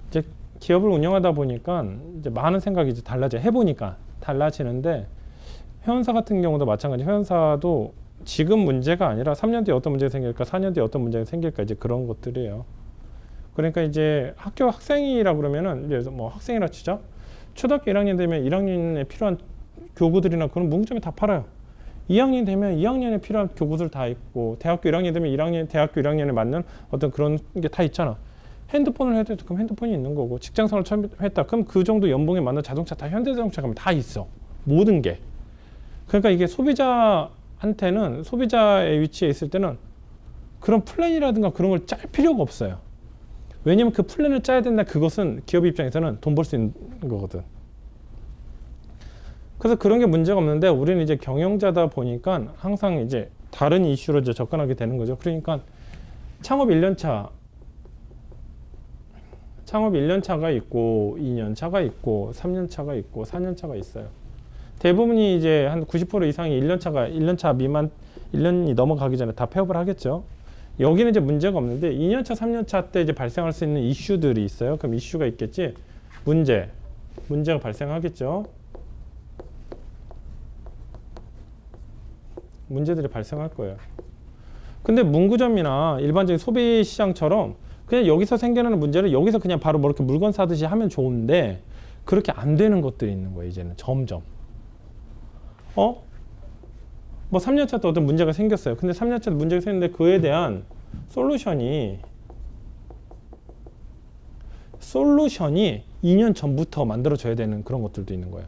이제 기업을 운영하다 보니까 이제 많은 생각이 이제 달라져. 해보니까 달라지는데 회원사 같은 경우도 마찬가지. 회원사도 지금 문제가 아니라 3년 뒤에 어떤 문제가 생길까, 4년 뒤에 어떤 문제가 생길까 이제 그런 것들이에요. 그러니까 이제 학교 학생이라 그러면은 이제 뭐 학생이라 치죠. 초등학교 1학년 되면 1학년에 필요한 교구들이나 그런 문구점에 다 팔아요. 2학년 되면 2학년에 필요한 교구들 다 있고, 대학교 1학년 되면 1학년, 대학교 1학년에 맞는 어떤 그런 게 다 있잖아. 핸드폰을 해도 그럼 핸드폰이 있는 거고, 직장생활 처음 했다 그럼 그 정도 연봉에 맞는 자동차 다 현대자동차 가면 다 있어. 모든 게. 그러니까 이게 소비자한테는, 소비자의 위치에 있을 때는 그런 플랜이라든가 그런 걸 짤 필요가 없어요. 왜냐면 그 플랜을 짜야 된다. 그것은 기업 입장에서는 돈 벌 수 있는 거거든. 그래서 그런 게 문제가 없는데, 우리는 이제 경영자다 보니까 항상 이제 다른 이슈로 이제 접근하게 되는 거죠. 그러니까 창업 1년 차가 있고, 2년 차가 있고, 3년 차가 있고, 4년 차가 있어요. 대부분이 이제 한 90% 이상이 1년 차 미만, 1년이 넘어가기 전에 다 폐업을 하겠죠. 여기는 이제 문제가 없는데 2년 차, 3년 차 때 이제 발생할 수 있는 이슈들이 있어요. 그럼 이슈가 있겠지. 문제가 발생하겠죠. 문제들이 발생할 거예요. 근데 문구점이나 일반적인 소비 시장처럼 그냥 여기서 생겨나는 문제를 여기서 그냥 바로 뭐 이렇게 물건 사듯이 하면 좋은데, 그렇게 안 되는 것들이 있는 거예요. 이제는 점점. 뭐 3년 차 때 어떤 문제가 생겼어요. 근데 3년 차 때 문제가 생겼는데 그에 대한 솔루션이 2년 전부터 만들어져야 되는 그런 것들도 있는 거예요.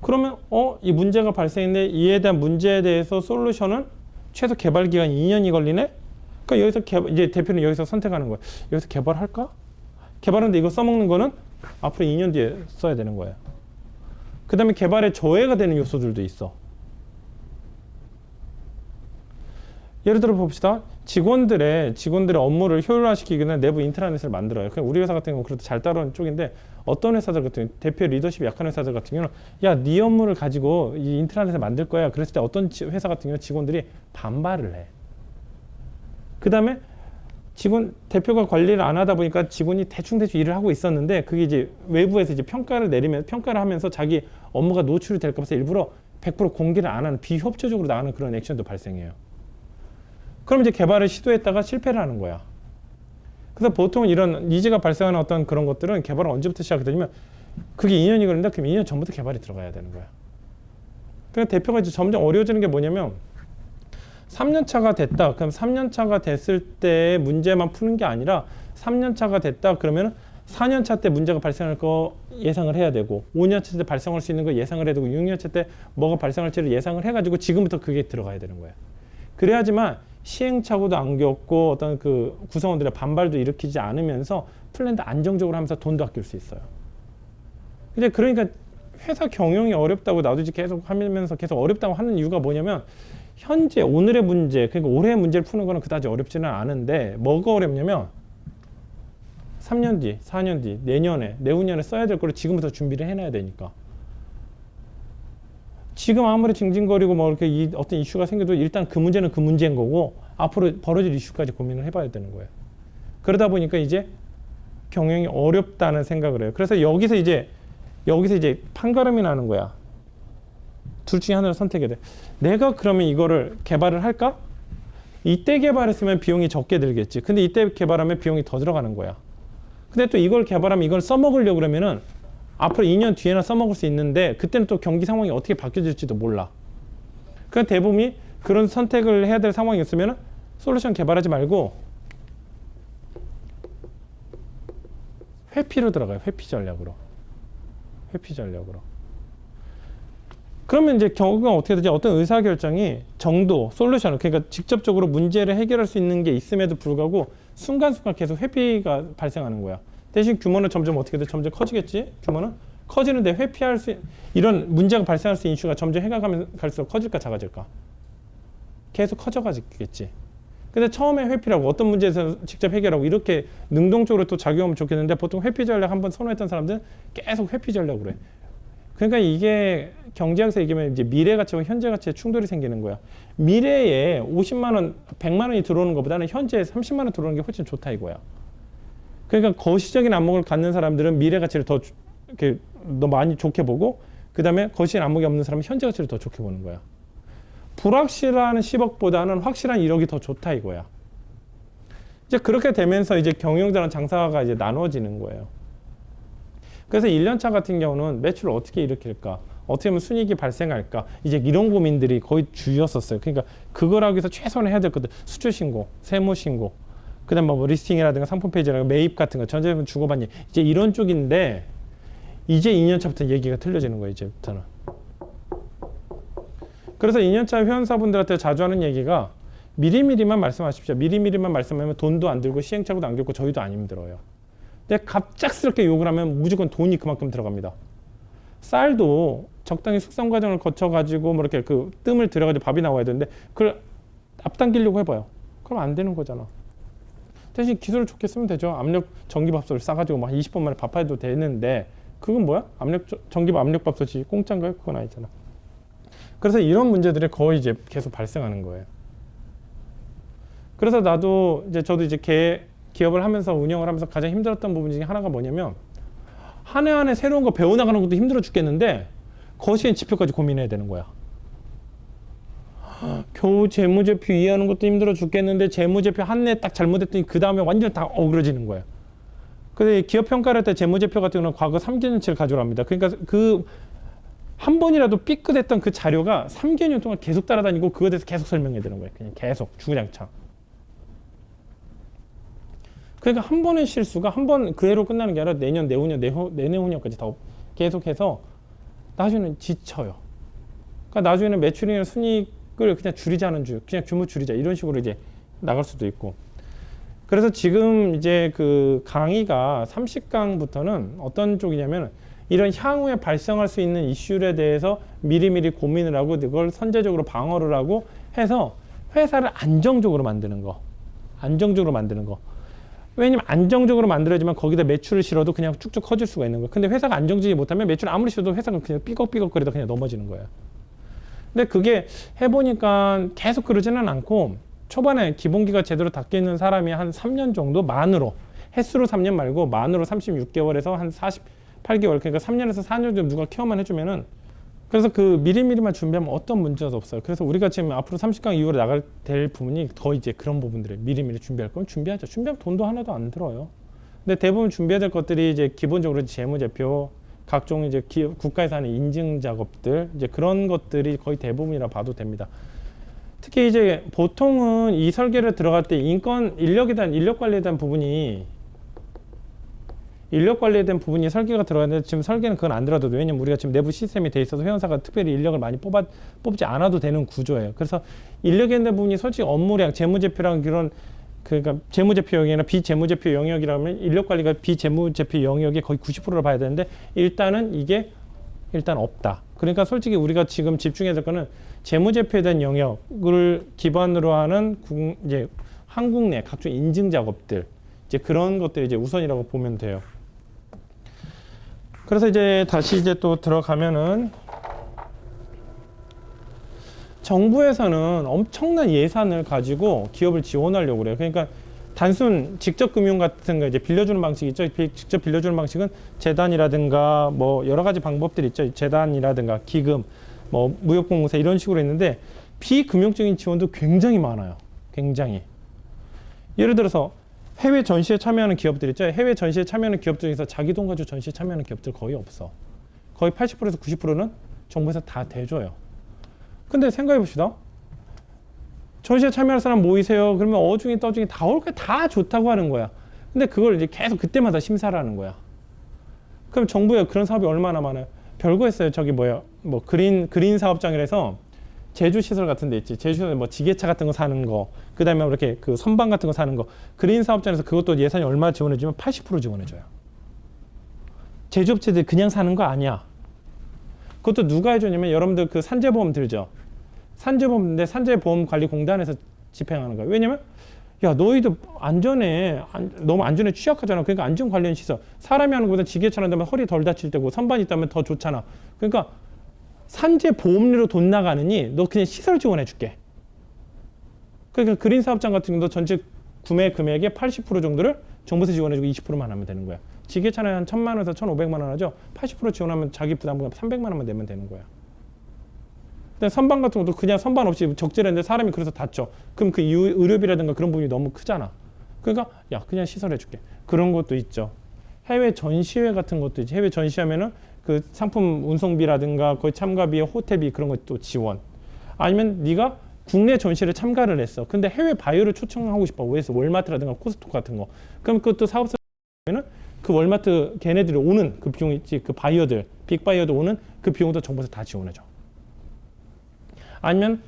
그러면 이 문제가 발생했는데 이에 대한 문제에 대해서 솔루션은 최소 개발 기간이 2년이 걸리네? 그러니까 여기서 이제 대표는 여기서 선택하는 거예요. 여기서 개발할까? 개발하는데 이거 써먹는 거는 앞으로 2년 뒤에 써야 되는 거예요. 그 다음에 개발에 조회가 되는 요소들도 있어. 예를 들어 봅시다. 직원들의 업무를 효율화시키기 위해 내부 인트라넷을 만들어요. 우리 회사 같은 경우는 그래도 잘 따르는 쪽인데, 어떤 회사들 같은 경우, 대표 리더십이 약한 회사들 같은 경우는 야, 네 업무를 가지고 이 인트라넷을 만들 거야. 그랬을 때 어떤 회사 같은 경우는 직원들이 반발을 해. 그 다음에 대표가 관리를 안 하다 보니까 직원이 대충 일을 하고 있었는데, 그게 이제 외부에서 이제 평가를 하면서 자기 업무가 노출이 될까 봐서 일부러 100% 공개를 안 하는, 비협조적으로 나가는 그런 액션도 발생해요. 그럼 이제 개발을 시도했다가 실패를 하는 거야. 그래서 보통 이런 니즈가 발생하는 어떤 그런 것들은 개발을 언제부터 시작이 되냐면, 그게 2년이 걸린다? 그럼 2년 전부터 개발이 들어가야 되는 거야. 그러니까 대표가 이제 점점 어려워지는 게 뭐냐면, 3년 차가 됐다. 그럼 3년 차가 됐을 때 문제만 푸는 게 아니라, 3년 차가 됐다. 그러면 4년 차 때 문제가 발생할 거 예상을 해야 되고, 5년 차 때 발생할 수 있는 거 예상을 해야 되고, 6년 차 때 뭐가 발생할지를 예상을 해가지고 지금부터 그게 들어가야 되는 거야. 그래야지만 시행착오도 안 겪고 어떤 그 구성원들의 반발도 일으키지 않으면서 플랜도 안정적으로 하면서 돈도 아낄 수 있어요. 근데 그러니까 회사 경영이 어렵다고 나도 이제 계속 하면서 계속 어렵다고 하는 이유가 뭐냐면, 현재 오늘의 문제, 그러니까 올해의 문제를 푸는 거는 그다지 어렵지는 않은데, 뭐가 어렵냐면 3년 뒤, 4년 뒤, 내년에, 내후년에 써야 될 거를 지금부터 준비를 해놔야 되니까. 지금 아무리 징징거리고 뭐 이렇게 어떤 이슈가 생겨도 일단 그 문제는 그 문제인 거고, 앞으로 벌어질 이슈까지 고민을 해봐야 되는 거예요. 그러다 보니까 이제 경영이 어렵다는 생각을 해요. 그래서 여기서 이제 판가름이 나는 거야. 둘 중에 하나를 선택해야 돼. 내가 그러면 이거를 개발을 할까? 이때 개발했으면 비용이 적게 들겠지. 근데 이때 개발하면 비용이 더 들어가는 거야. 근데 또 이걸 개발하면 이걸 써먹으려고 그러면은 앞으로 2년 뒤에나 써먹을 수 있는데, 그때는 또 경기 상황이 어떻게 바뀌어질지도 몰라. 그러니까 대부분이 그런 선택을 해야 될 상황이 있으면 솔루션 개발하지 말고 회피로 들어가요. 회피 전략으로. 그러면 이제 경우가 어떻게 되지? 어떤 의사결정이 정도, 솔루션, 그러니까 직접적으로 문제를 해결할 수 있는 게 있음에도 불구하고 순간순간 계속 회피가 발생하는 거야. 대신 규모는 점점 어떻게 돼? 점점 커지겠지? 규모는 커지는데 회피할 수 이런 문제가 발생할 수 있는 이슈가 점점 해가 갈수록 커질까 작아질까? 계속 커져가겠지. 근데 처음에 회피라고 어떤 문제에서 직접 해결하고 이렇게 능동적으로 또 작용하면 좋겠는데, 보통 회피 전략 한번 선호했던 사람들은 계속 회피 전략으로 해. 그러니까 이게 경제학에서 얘기하면 이제 미래 가치와 현재 가치의 충돌이 생기는 거야. 미래에 50만 원, 100만 원이 들어오는 것보다는 현재 30만 원 들어오는 게 훨씬 좋다 이거야. 그러니까 거시적인 안목을 갖는 사람들은 미래 가치를 더 이렇게 더 많이 좋게 보고, 그 다음에 거시적인 안목이 없는 사람은 현재 가치를 더 좋게 보는 거야. 불확실한 10억보다는 확실한 1억이 더 좋다 이거야. 이제 그렇게 되면서 이제 경영자랑 장사가 이제 나눠지는 거예요. 그래서 1년차 같은 경우는 매출을 어떻게 일으킬까? 어떻게 하면 순이익이 발생할까? 이제 이런 고민들이 거의 주였었어요. 그러니까 그걸 하기 위해서 최선을 해야 될 것들, 수출 신고, 세무 신고, 그다음 뭐 리스팅이라든가 상품 페이지라든가 매입 같은 거, 전자제품 주고받니, 이제 이런 쪽인데, 이제 2년차부터 얘기가 틀려지는 거예요. 이제부터는. 그래서 2년차 회원사분들한테 자주 하는 얘기가 미리미리만 말씀하십시오. 미리미리만 말씀하면 돈도 안 들고 시행착오도 안 겪고 저희도 안 힘들어요. 근데 갑작스럽게 욕을 하면 무조건 돈이 그만큼 들어갑니다. 쌀도 적당히 숙성 과정을 거쳐가지고 뭐 이렇게 그 뜸을 들여가지고 밥이 나와야 되는데 그걸 앞당기려고 해봐요. 그럼 안 되는 거잖아. 대신 기술을 좋게 쓰면 되죠. 압력 전기밥솥을 싸가지고 막 20분 만에 밥해도 되는데 그건 뭐야? 전기밥 압력밥솥이 공짜인가요? 그건 아니잖아. 그래서 이런 문제들이 거의 이제 계속 발생하는 거예요. 그래서 저도 이제 기업을 하면서 운영을 하면서 가장 힘들었던 부분 중에 하나가 뭐냐면 한 해 한 해 새로운 거 배워나가는 것도 힘들어 죽겠는데 거시의 지표까지 고민해야 되는 거야. 겨우 재무제표 이해하는 것도 힘들어 죽겠는데 재무제표 한 해 딱 잘못했더니 그 다음에 완전 다 어그러지는 거예요. 그래서 기업 평가를 할 때 재무제표 같은 경우는 과거 3개년치를 가져갑니다. 그러니까 그 한 번이라도 삐끗했던 그 자료가 3개년 동안 계속 따라다니고 그거에 대해서 계속 설명해야 되는 거예요. 그냥 계속 주구장창. 그러니까 한 번의 실수가 한 번 그 해로 끝나는 게 아니라 내년, 내후년, 내내후년까지 다 계속해서 나중에는 지쳐요. 그러니까 나중에는 매출이나 순이익을 그냥 줄이자는 그냥 규모 줄이자 이런 식으로 이제 나갈 수도 있고. 그래서 지금 이제 그 강의가 30강부터는 어떤 쪽이냐면 이런 향후에 발생할 수 있는 이슈에 대해서 미리미리 고민을 하고 그걸 선제적으로 방어를 하고 해서 회사를 안정적으로 만드는 거. 안정적으로 만드는 거. 왜냐면 안정적으로 만들어지면 거기다 매출을 실어도 그냥 쭉쭉 커질 수가 있는 거예요. 근데 회사가 안정적이지 못하면 매출 아무리 실어도 회사가 그냥 삐걱삐걱거리다 그냥 넘어지는 거예요. 근데 그게 해보니까 계속 그러지는 않고 초반에 기본기가 제대로 닦여 있는 사람이 한 3년 정도 만으로 횟수로 3년 말고 만으로 36개월에서 한 48개월 그러니까 3년에서 4년 정도 누가 케어만 해주면은 그래서 그 미리미리만 준비하면 어떤 문제도 없어요. 그래서 우리가 지금 앞으로 30강 이후로 나갈 될 부분이 거의 이제 그런 부분들을 미리미리 준비할 거면 준비하죠. 준비하면 돈도 하나도 안 들어요. 근데 대부분 준비해야 될 것들이 이제 기본적으로 재무제표, 각종 이제 국가에서 하는 인증 작업들, 이제 그런 것들이 거의 대부분이라 봐도 됩니다. 특히 이제 보통은 이 설계를 들어갈 때 인력 관리에 대한 부분이 설계가 들어가는데 지금 설계는 그건 안 들어도 왜냐면 우리가 지금 내부 시스템이 돼 있어서 회원사가 특별히 인력을 많이 뽑지 않아도 되는 구조예요. 그래서 인력에 대한 부분이 솔직히 업무량, 재무제표랑 그러니까 재무제표 영역이나 비재무제표 영역이라면 인력 관리가 비재무제표 영역의 거의 90%를 봐야 되는데 이게 없다. 그러니까 솔직히 우리가 지금 집중해야 될 거는 재무제표에 대한 영역을 기반으로 하는 이제 한국 내 각종 인증 작업들 이제 그런 것들이 이제 우선이라고 보면 돼요. 그래서 이제 다시 이제 또 들어가면은 정부에서는 엄청난 예산을 가지고 기업을 지원하려고 그래요. 그러니까 단순 직접 금융 같은 거 이제 빌려주는 방식이 있죠. 직접 빌려주는 방식은 재단이라든가 뭐 여러 가지 방법들이 있죠. 재단이라든가 기금, 뭐 무역공사 이런 식으로 있는데 비금융적인 지원도 굉장히 많아요. 굉장히. 예를 들어서 해외 전시에 참여하는 기업들 있죠. 해외 전시에 참여하는 기업 중에서 자기 돈 가지고 전시에 참여하는 기업들 거의 없어. 거의 80%에서 90%는 정부에서 다 대줘요. 근데 생각해 봅시다. 전시에 참여할 사람 모이세요. 그러면 어중이 떠중이 다 올 거야. 다 좋다고 하는 거야. 근데 그걸 이제 계속 그때마다 심사를 하는 거야. 그럼 정부에 그런 사업이 얼마나 많아요? 별거 했어요. 뭐 그린 사업장이라서 제주시설 같은 데 있지. 제주시설 뭐 지게차 같은 거 사는 거, 그 다음에 이렇게 그 선반 같은 거 사는 거. 그린 사업장에서 그것도 예산이 얼마 지원해주면 80% 지원해줘요. 제조업체들이 그냥 사는 거 아니야. 그것도 누가 해주냐면 여러분들 그 산재보험 들죠. 산재보험인데 산재보험관리공단에서 집행하는 거예요. 왜냐면 야 너희도 너무 안전에 취약하잖아. 그러니까 안전 관련 시설 사람이 하는 것보다 지게차는 다면 허리 덜 다칠 때고 선반 있다면 더 좋잖아. 그러니까 산재보험료로 돈 나가느니 너 그냥 시설 지원해 줄게. 그러니까 그린 사업장 같은 경우도 전체 구매 금액의 80% 정도를 정부에서 지원해주고 20%만 하면 되는 거야. 지게차는 한 1,000만 원에서 1,500만 원 하죠. 80% 지원하면 자기 부담금 300만 원만 내면 되는 거야. 근데 선반 같은 것도 그냥 선반 없이 적재했는데 사람이 그래서 다쳐. 그럼 그 의료비라든가 그런 부분이 너무 크잖아. 그러니까 야 그냥 시설해줄게. 그런 것도 있죠. 해외 전시회 같은 것도 있지. 해외 전시하면은 그 상품 운송비라든가 거기 참가비, 호텔비 그런 것도 지원. 아니면 네가 국내 전시를 참가를 했어. 근데 해외 바이어를 초청하고 싶어. 그래서 월마트라든가 코스트코 같은 거. 그럼 그것도 사업자면은 그 월마트 걔네들이 오는 그 비용 있지. 그 바이어들, 빅바이어들 오는 그 비용도 정부에서 다 지원해줘. 아니면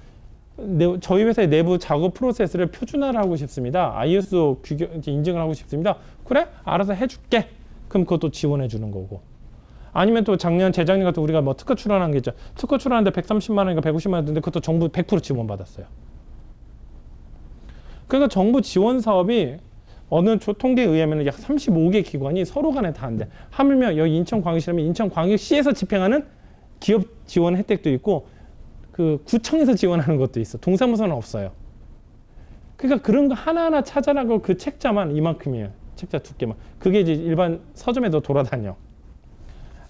저희 회사의 내부 작업 프로세스를 표준화를 하고 싶습니다. ISO 인증을 하고 싶습니다. 그래? 알아서 해줄게. 그럼 그것도 지원해 주는 거고. 아니면 또 재작년 같은 우리가 뭐 특허 출원한 게 있죠. 특허 출원하는데 130만 원인가 150만 원인데 그것도 정부 100% 지원받았어요. 그러니까 정부 지원 사업이 어느 통계에 의하면 약 35개 기관이 서로 간에 다 한대. 하물며 여기 인천광역시라면 인천광역시에서 집행하는 기업 지원 혜택도 있고 그 구청에서 지원하는 것도 있어. 동사무소는 없어요. 그러니까 그런 거 하나하나 찾아나고 그 책자만 이만큼이에요. 책자 두께만. 그게 이제 일반 서점에도 돌아다녀.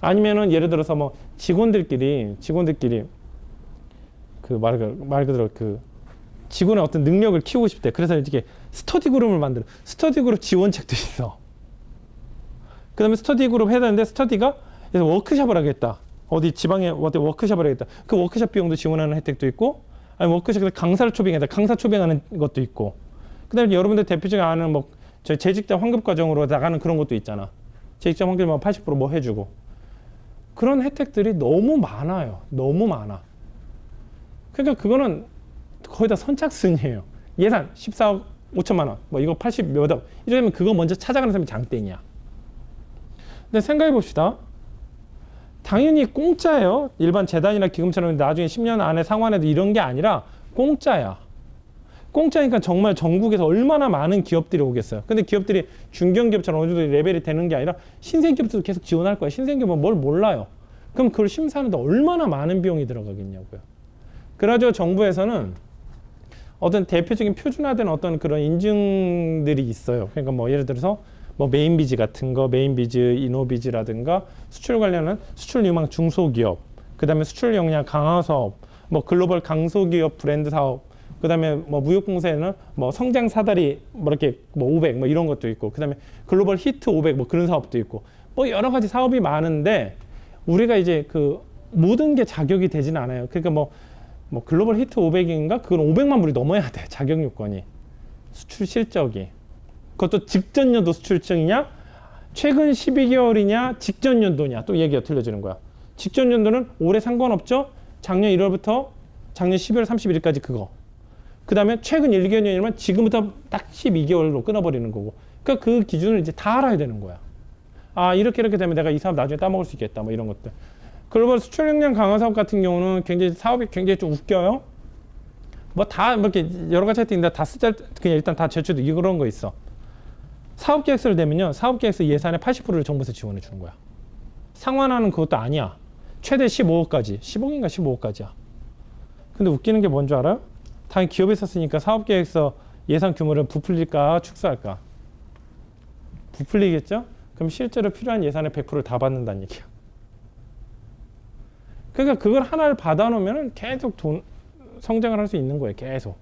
아니면은 예를 들어서 뭐 직원들끼리 그 말 그대로 그 직원의 어떤 능력을 키우고 싶대. 그래서 이렇게 스터디 그룹을 만들어. 스터디 그룹 지원책도 있어. 그다음에 스터디 그룹 해야 되는데 스터디가 그래서 워크숍을 하겠다. 어디 지방에 워크숍을 하겠다. 그 워크숍 비용도 지원하는 혜택도 있고, 아니 워크숍에서 강사를 초빙하다. 강사 초빙하는 것도 있고. 그다음에 여러분들 대표적으로 아는 뭐 저희 재직자 환급 과정으로 나가는 그런 것도 있잖아. 재직자 환급 뭐 80% 해주고. 그런 혜택들이 너무 많아요. 너무 많아. 그러니까 그거는 거의 다 선착순이에요. 예산 14억 5천만 원, 뭐 이거 80 몇 억. 이러면 그거 먼저 찾아가는 사람이 장땡이야. 근데 생각해 봅시다. 당연히 공짜예요. 일반 재단이나 기금처럼 나중에 10년 안에 상환해도 이런 게 아니라 공짜야. 공짜니까 정말 전국에서 얼마나 많은 기업들이 오겠어요. 근데 기업들이 중견기업처럼 어느 정도 레벨이 되는 게 아니라 신생기업도 계속 지원할 거야. 신생기업은 뭘 몰라요. 그럼 그걸 심사하는데 얼마나 많은 비용이 들어가겠냐고요. 그래가지고 정부에서는 어떤 대표적인 표준화된 어떤 그런 인증들이 있어요. 그러니까 뭐 예를 들어서 뭐 메인비즈 같은 거, 메인비즈, 이노비즈라든가 수출 관련한 수출 유망 중소기업, 그 다음에 수출 역량 강화 사업, 뭐 글로벌 강소기업 브랜드 사업, 그 다음에 뭐 무역공사에는 뭐 성장 사다리 뭐 이렇게 뭐 500 뭐 이런 것도 있고, 그 다음에 글로벌 히트 500 뭐 그런 사업도 있고, 뭐 여러 가지 사업이 많은데 우리가 이제 그 모든 게 자격이 되지는 않아요. 그러니까 뭐 글로벌 히트 500인가 그건 500만 불이 넘어야 돼. 자격 요건이. 수출 실적이. 그것도 직전 연도 수출증이냐, 최근 12개월이냐, 직전 연도냐, 또 얘기가 틀려지는 거야. 직전 연도는 올해 상관없죠. 작년 1월부터 작년 12월 31일까지 그거. 그 다음에 최근 1개월이면 지금부터 딱 12개월로 끊어버리는 거고. 그러니까 그 기준을 이제 다 알아야 되는 거야. 아, 이렇게 되면 내가 이 사업 나중에 따먹을 수 있겠다. 뭐 이런 것들. 글로벌 수출 역량 강화 사업 같은 경우는 굉장히 사업이 굉장히 좀 웃겨요. 뭐 다 이렇게 여러 가지 혜택인데 다 쓰자 그냥 일단 다 제출도 이런 거 있어. 사업 계획서를 내면요. 사업 계획서 예산의 80%를 정부에서 지원해 주는 거야. 상환하는 그것도 아니야. 최대 15억까지. 10억인가 15억까지야. 근데 웃기는 게 뭔 줄 알아요? 당연히 기업에 썼으니까 사업 계획서 예산 규모를 부풀릴까 축소할까? 부풀리겠죠? 그럼 실제로 필요한 예산의 100%를 다 받는다는 얘기야. 그러니까 그걸 하나를 받아놓으면 계속 성장을 할 수 있는 거예요. 계속.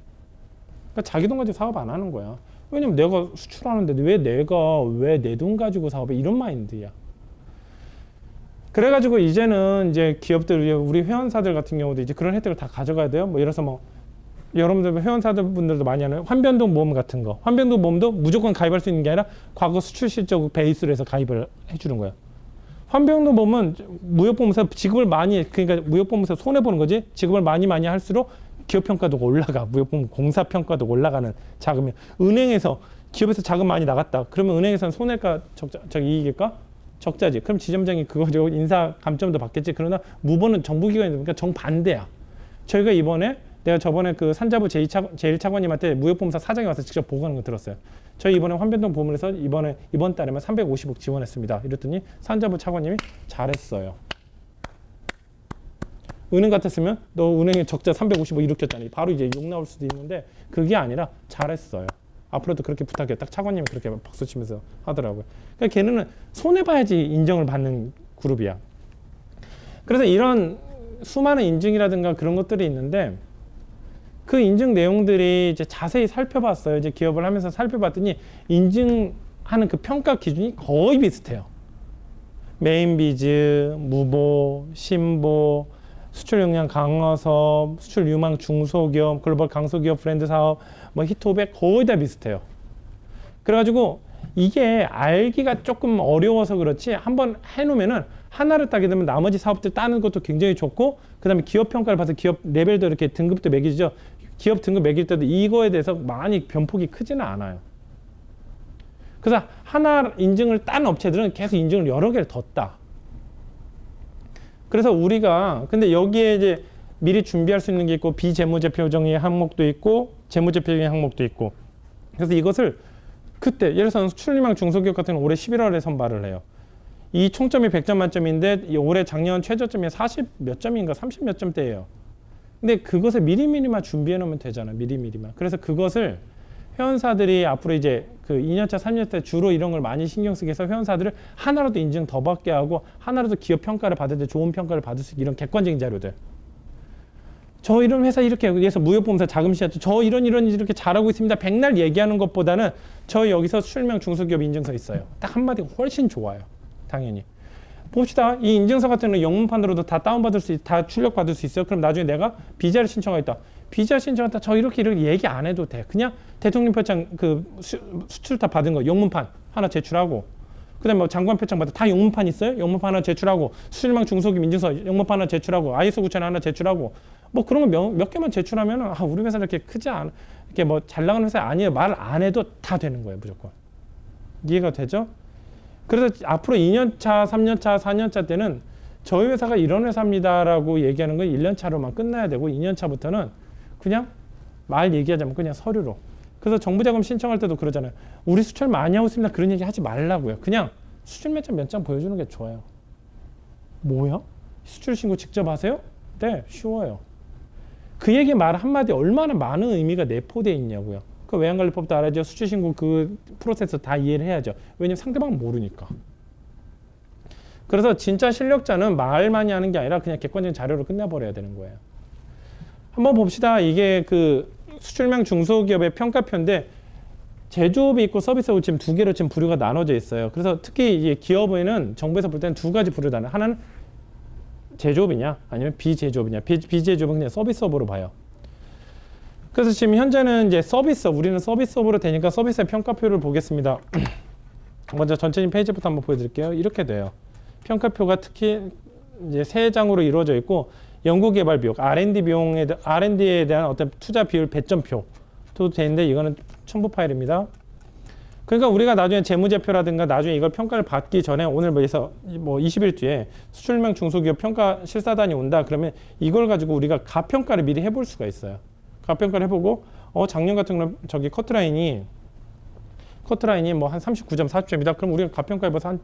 그러니까 자기 돈 가지고 사업 안 하는 거야. 왜냐면 내가 수출하는데 왜 내 돈 가지고 사업해? 이런 마인드야. 그래가지고 이제는 이제 기업들, 우리 회원사들 같은 경우도 이제 그런 혜택을 다 가져가야 돼요. 뭐 예를 들어서 뭐 여러분들 회원사들 분들도 많이 하는 환변동 모험 같은 거. 환변동 모험도 무조건 가입할 수 있는 게 아니라 과거 수출 실적 베이스로 해서 가입을 해주는 거예요. 환변동 모험은 무역보험사 지급을 많이, 그러니까 무역보험사 손해 보는 거지. 지급을 많이 할수록 기업 평가도 올라가. 무역보험 공사 평가도 올라가는 자금이. 은행에서 기업에서 자금 많이 나갔다. 그러면 은행에서는 손해일까 이익일까? 적자지. 그럼 지점장이 그거 인사 감점도 받겠지. 그러나 무보는 정부기관이니까 그러니까 정반대야. 저희가 내가 저번에 그 산자부 제1차관님한테 무역보험사 사장이 와서 직접 보고하는 거 들었어요. 저희 이번에 환변동 보험을 해서 이번 달에만 350억 지원했습니다. 이랬더니 산자부 차관님이 잘했어요. 은행 같았으면 너 은행에 적자 350억 일으켰잖아요. 바로 이제 욕 나올 수도 있는데 그게 아니라 잘했어요. 앞으로도 그렇게 부탁해. 딱 차관님이 그렇게 박수 치면서 하더라고요. 그러니까 걔는 손해봐야지 인정을 받는 그룹이야. 그래서 이런 수많은 인증이라든가 그런 것들이 있는데 그 인증 내용들이 이제 자세히 살펴봤어요. 이제 기업을 하면서 살펴봤더니 인증하는 그 평가 기준이 거의 비슷해요. 메인비즈, 무보, 신보, 수출 역량 강화 사업, 수출 유망 중소기업, 글로벌 강소기업 브랜드 사업, 뭐 히트오백 거의 다 비슷해요. 그래가지고 이게 알기가 조금 어려워서 그렇지 한번 해놓으면은 하나를 따게 되면 나머지 사업들 따는 것도 굉장히 좋고 그 다음에 기업 평가를 봐서 기업 레벨도 이렇게 등급도 매기죠. 기업 등급 매길 때도 이거에 대해서 많이 변폭이 크지는 않아요. 그래서 하나 인증을 딴 업체들은 계속 인증을 여러 개를 더 따. 그래서 우리가 근데 여기에 이제 미리 준비할 수 있는 게 있고 비재무제표 정의 항목도 있고 재무제표 정의 항목도 있고 그래서 이것을 그때 예를 들어서 수출유망 중소기업 같은 경우는 올해 11월에 선발을 해요. 이 총점이 100점 만점인데 올해 작년 최저점이 40 몇 점인가 30 몇 점대예요. 근데 그것을 미리미리만 준비해 놓으면 되잖아. 미리미리만. 그래서 그것을 회원사들이 앞으로 이제 그 2년차, 3년차 주로 이런 걸 많이 신경 쓰게 해서 회원사들을 하나라도 인증 더 받게 하고 하나라도 기업 평가를 받을 때 좋은 평가를 받을 수 있게 이런 객관적인 자료들. 저 이런 회사 이렇게 여기서 무역보험사 자금시장 저 이런 이렇게 잘하고 있습니다. 백날 얘기하는 것보다는 저 여기서 수출명 중소기업 인증서 있어요. 딱 한마디가 훨씬 좋아요. 당연히. 봅시다. 이 인증서 같은 경우는 영문판으로도 다 다운받을 수, 다 출력받을 수 있어요. 그럼 나중에 내가 비자를 신청하겠다. 비자 신청했다. 저 이렇게 얘기 안 해도 돼. 그냥 대통령 표창 그 수출 다 받은 거 영문판 하나 제출하고 그다음에 뭐 장관 표창 받아 다 영문판 있어요. 영문판 하나 제출하고 수출망 중소기업 인증서 영문판 하나 제출하고 ISO 9000 하나 제출하고 뭐 그런 거 몇 개만 제출하면은 아, 우리 회사 이렇게 크지 않아. 이렇게 뭐 잘 나가는 회사 아니에요. 말 안 해도 다 되는 거예요. 무조건. 이해가 되죠? 그래서 앞으로 2년차, 3년차, 4년차 때는 저희 회사가 이런 회사입니다라고 얘기하는 건 1년차로만 끝나야 되고 2년차부터는 그냥 말 얘기하자면 그냥 서류로. 그래서 정부자금 신청할 때도 그러잖아요. 우리 수출 많이 하고 있습니다. 그런 얘기 하지 말라고요. 그냥 수출 몇 장 보여주는 게 좋아요. 뭐야? 수출 신고 직접 하세요? 네, 쉬워요. 그 얘기 말 한마디 얼마나 많은 의미가 내포되어 있냐고요. 그 외환관리법도 알아야죠. 수출 신고 그 프로세스 다 이해를 해야죠. 왜냐면 상대방은 모르니까. 그래서 진짜 실력자는 말 많이 하는 게 아니라 그냥 객관적인 자료로 끝내버려야 되는 거예요. 한번 봅시다. 이게 그 수출명 중소기업의 평가표인데 제조업이 있고 서비스업이 지금 두 개로 지금 부류가 나눠져 있어요. 그래서 특히 이제 기업에는 정부에서 볼 때는 두 가지 부류다. 하나는 제조업이냐 아니면 비제조업이냐. 비제조업은 그냥 서비스업으로 봐요. 그래서 지금 현재는 이제 서비스업, 우리는 서비스업으로 되니까 서비스의 평가표를 보겠습니다. 먼저 전체적인 페이지부터 한번 보여드릴게요. 이렇게 돼요. 평가표가 특히 이제 세 장으로 이루어져 있고 연구개발 비용, R&D에 대한 어떤 투자 비율 배점표도 되는데 이거는 첨부 파일입니다. 그러니까 우리가 나중에 재무제표라든가 나중에 이걸 평가를 받기 전에 오늘 뭐 20일 뒤에 수출명 중소기업 평가 실사단이 온다. 그러면 이걸 가지고 우리가 가평가를 미리 해볼 수가 있어요. 가평가를 해보고 작년 같은 경우는 저기 커트라인이 뭐 한 39점, 40점이다. 그럼 우리가 가평가해봐서 한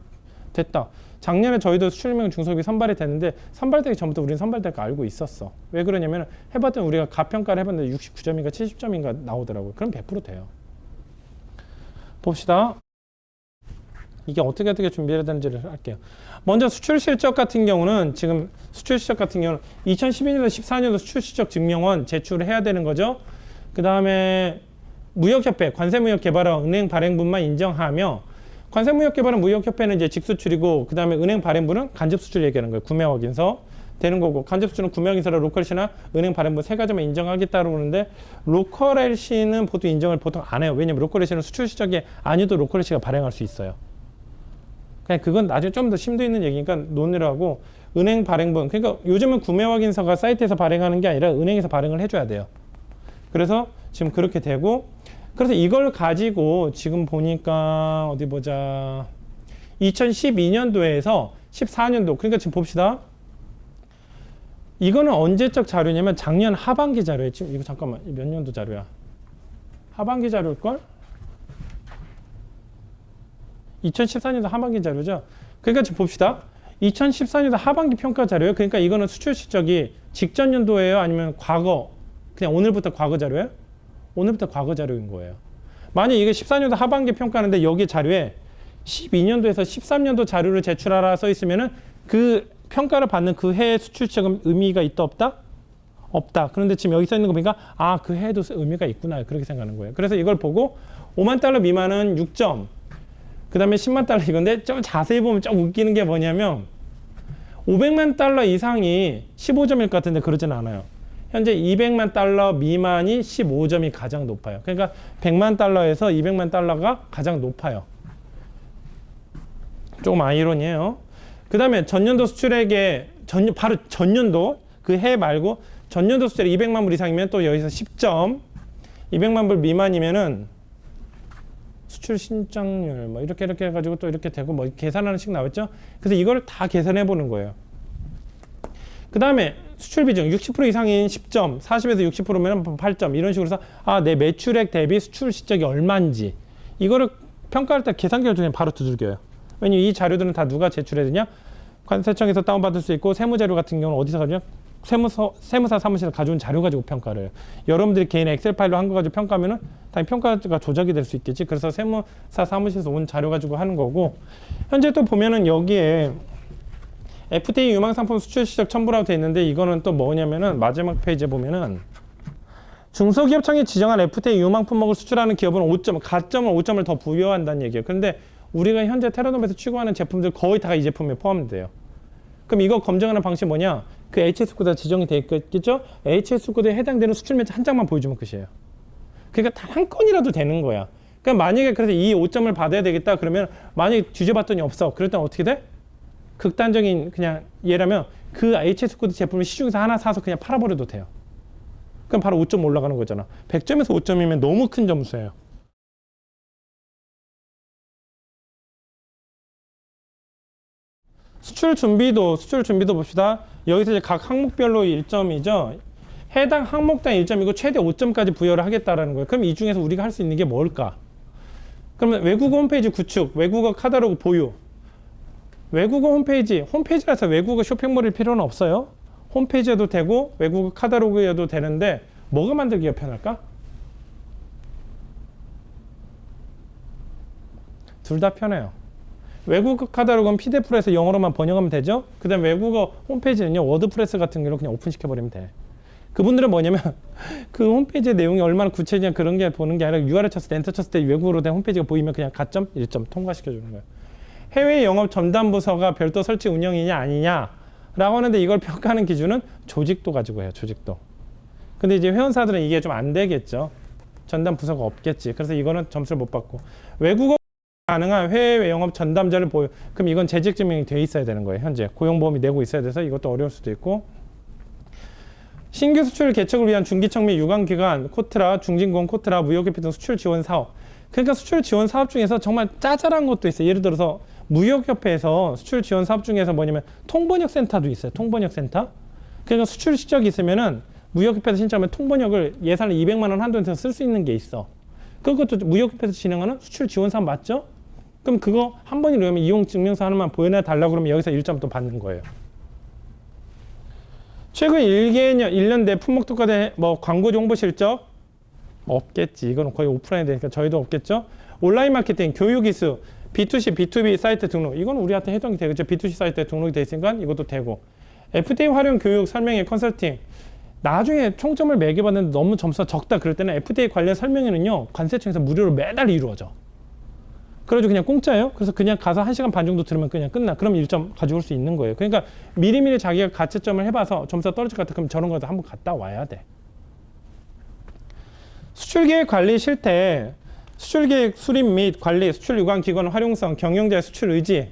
됐다. 작년에 저희도 수출명 중소기업이 선발이 됐는데 선발되기 전부터 우리는 선발될 거 알고 있었어. 왜 그러냐면 해봤더니 우리가 가평가를 해봤는데 69점인가 70점인가 나오더라고요. 그럼 100% 돼요. 봅시다. 이게 어떻게 준비해야 되는지를 할게요. 먼저 수출 실적 같은 경우는 지금 수출 실적 같은 경우는 2012년도 14년도 수출 실적 증명원 제출을 해야 되는 거죠. 그 다음에 무역협회, 관세무역개발원, 은행 발행분만 인정하며 관세무역개발원, 무역협회는 이제 직수출이고 그 다음에 은행 발행분은 간접수출 얘기하는 거예요. 구매확인서 되는 거고 간접수출은 구매확인서랑 로컬시나 은행 발행분 세 가지만 인정하겠다고 그러는데 로컬시는 보통 인정을 보통 안 해요. 왜냐면 로컬시는 수출 실적이 아니어도 로컬시가 발행할 수 있어요. 그냥 그건 나중에 좀 더 심도 있는 얘기니까 논의를 하고 은행 발행분 그러니까 요즘은 구매확인서가 사이트에서 발행하는 게 아니라 은행에서 발행을 해줘야 돼요. 그래서 지금 그렇게 되고 그래서 이걸 가지고 지금 보니까 어디 보자 2012년도에서 14년도 그러니까 지금 봅시다. 이거는 언제적 자료냐면 작년 하반기 자료에 지금 이거 잠깐만 몇 년도 자료야? 하반기 자료일걸? 2014년도 하반기 자료죠. 그러니까 지금 봅시다. 2014년도 하반기 평가 자료예요. 그러니까 이거는 수출 실적이 직전 연도예요? 아니면 과거 그냥 오늘부터 과거 자료예요? 오늘부터 과거 자료인 거예요. 만약 이게 14년도 하반기 평가하는데 여기 자료에 12년도에서 13년도 자료를 제출하라 써 있으면은 그 평가를 받는 그 해의 수출 지적은 의미가 있다 없다? 없다. 그런데 지금 여기 써 있는 거 보니까 아, 그 해에도 의미가 있구나. 그렇게 생각하는 거예요. 그래서 이걸 보고 5만 달러 미만은 6점. 그 다음에 10만 달러 이건데 좀 자세히 보면 좀 웃기는 게 뭐냐면 500만 달러 이상이 15점일 것 같은데 그러진 않아요. 현재 200만 달러 미만이 15점이 가장 높아요. 그러니까 100만 달러에서 200만 달러가 가장 높아요. 조금 아이러니해요. 그 다음에 전년도 수출액의 바로 전년도 그 해 말고 전년도 수출액 200만 불 이상이면 또 여기서 10점, 200만 불 미만이면은 수출 신장률 뭐 이렇게 해가지고 또 이렇게 되고 뭐 계산하는 식 나왔죠. 그래서 이걸 다 계산해 보는 거예요. 그 다음에 수출 비중 60% 이상인 10점, 40에서 60%면 8점 이런 식으로 해서 아, 내 매출액 대비 수출 실적이 얼마인지 이거를 평가할 때 계산기를 통해 바로 두들겨요. 왜냐면 이 자료들은 다 누가 제출해야 되냐? 관세청에서 다운받을 수 있고 세무자료 같은 경우는 어디서 가냐? 세무사 사무실에서 가져온 자료 가지고 평가를 해요. 여러분들이 개인 엑셀 파일로 한 거 가지고 평가하면은 당연히 평가가 조작이 될 수 있겠지. 그래서 세무사 사무실에서 온 자료 가지고 하는 거고, 현재 또 보면은 여기에 FTA 유망 상품 수출 실적 첨부라고 돼 있는데 이거는 또 뭐냐면은 마지막 페이지에 보면은 중소기업청이 지정한 FTA 유망 품목을 수출하는 기업은 5점, 가점을 5점을 더 부여한다는 얘기예요. 그런데 우리가 현재 테라돔에서 취급하는 제품들 거의 다 이 제품에 포함돼요. 그럼 이거 검증하는 방식이 뭐냐? 그 HS 코드가 지정이 돼 있겠죠? HS 코드에 해당되는 수출 매체 한 장만 보여주면 끝이에요. 그러니까 단 한 건이라도 되는 거야. 그러니까 만약에 그래서 이 5점을 받아야 되겠다 그러면 만약에 뒤져봤더니 없어. 그럴 땐 어떻게 돼? 극단적인 그냥 예라면 그 HS 코드 제품을 시중에서 하나 사서 그냥 팔아버려도 돼요. 그럼 바로 5점 올라가는 거잖아. 100점에서 5점이면 너무 큰 점수예요. 수출 준비도 봅시다. 여기서 이제 각 항목별로 1점이죠. 해당 항목당 1점이고 최대 5점까지 부여를 하겠다라는 거예요. 그럼 이 중에서 우리가 할 수 있는 게 뭘까? 그러면 외국어 홈페이지 구축, 외국어 카탈로그 보유. 외국어 홈페이지라서 외국어 쇼핑몰일 필요는 없어요. 홈페이지에도 되고 외국어 카탈로그에도 되는데 뭐가 만들기가 편할까? 둘 다 편해요. 외국어 카탈로그는 PDF로 해서 영어로만 번역하면 되죠. 그 다음 외국어 홈페이지는요, 워드프레스 같은 경우로 그냥 오픈시켜버리면 돼. 그분들은 뭐냐면 그 홈페이지의 내용이 얼마나 구체적인 그런 게 보는 게 아니라 URL 쳤을 때 엔터 쳤을 때 외국어로 된 홈페이지가 보이면 그냥 가점 1점 통과시켜주는 거예요. 해외 영업 전담부서가 별도 설치 운영이냐 아니냐 라고 하는데 이걸 평가하는 기준은 조직도 가지고 해요. 조직도. 근데 이제 회원사들은 이게 좀 안 되겠죠. 전담부서가 없겠지. 그래서 이거는 점수를 못 받고, 외국어 가능한 해외 영업 전담자를 보여. 그럼 이건 재직 증명이 돼 있어야 되는 거예요. 현재 고용보험이 내고 있어야 돼서 이것도 어려울 수도 있고, 신규 수출 개척을 위한 중기청 및 유관기관 코트라, 중진공 코트라, 무역협회 등 수출 지원 사업. 그러니까 수출 지원 사업 중에서 정말 짜잘한 것도 있어요. 예를 들어서 무역협회에서 수출 지원 사업 중에서 뭐냐면 통번역 센터도 있어요. 통번역 센터. 그러니까 수출 실적이 있으면은 무역협회에서 신청하면 통번역을 예산을 200만 원 한도에서 쓸 수 있는 게 있어. 그것도 무역협회에서 진행하는 수출 지원 사업 맞죠? 그럼 그거 한 번이 넣으면 이용 증명서 하나만 보여놔 달라고 그러면 여기서 1점 또 받는 거예요. 최근 1년 내 품목 특화된 뭐 광고 정보 실적 없겠지. 이건 거의 오프라인이 되니까 저희도 없겠죠. 온라인 마케팅, 교육 이수, B2C, B2B 사이트 등록. 이건 우리한테 해당이 되겠죠. B2C 사이트에 등록이 돼 있으니까 이것도 되고. FTA 활용 교육, 설명회, 컨설팅. 나중에 총점을 매겨봤는데 너무 점수가 적다 그럴 때는 FTA 관련 설명회는요, 관세청에서 무료로 매달 이루어져. 그래가지고 그냥 공짜예요. 그래서 그냥 가서 1시간 반 정도 들으면 그냥 끝나. 그럼 1점 가져올 수 있는 거예요. 그러니까 미리미리 자기가 가채점을 해봐서 점수가 떨어질 것 같아. 그럼 저런 거도 한번 갔다 와야 돼. 수출계획 관리 실태, 수출계획 수립 및 관리, 수출 유관 기관 활용성, 경영자의 수출 의지.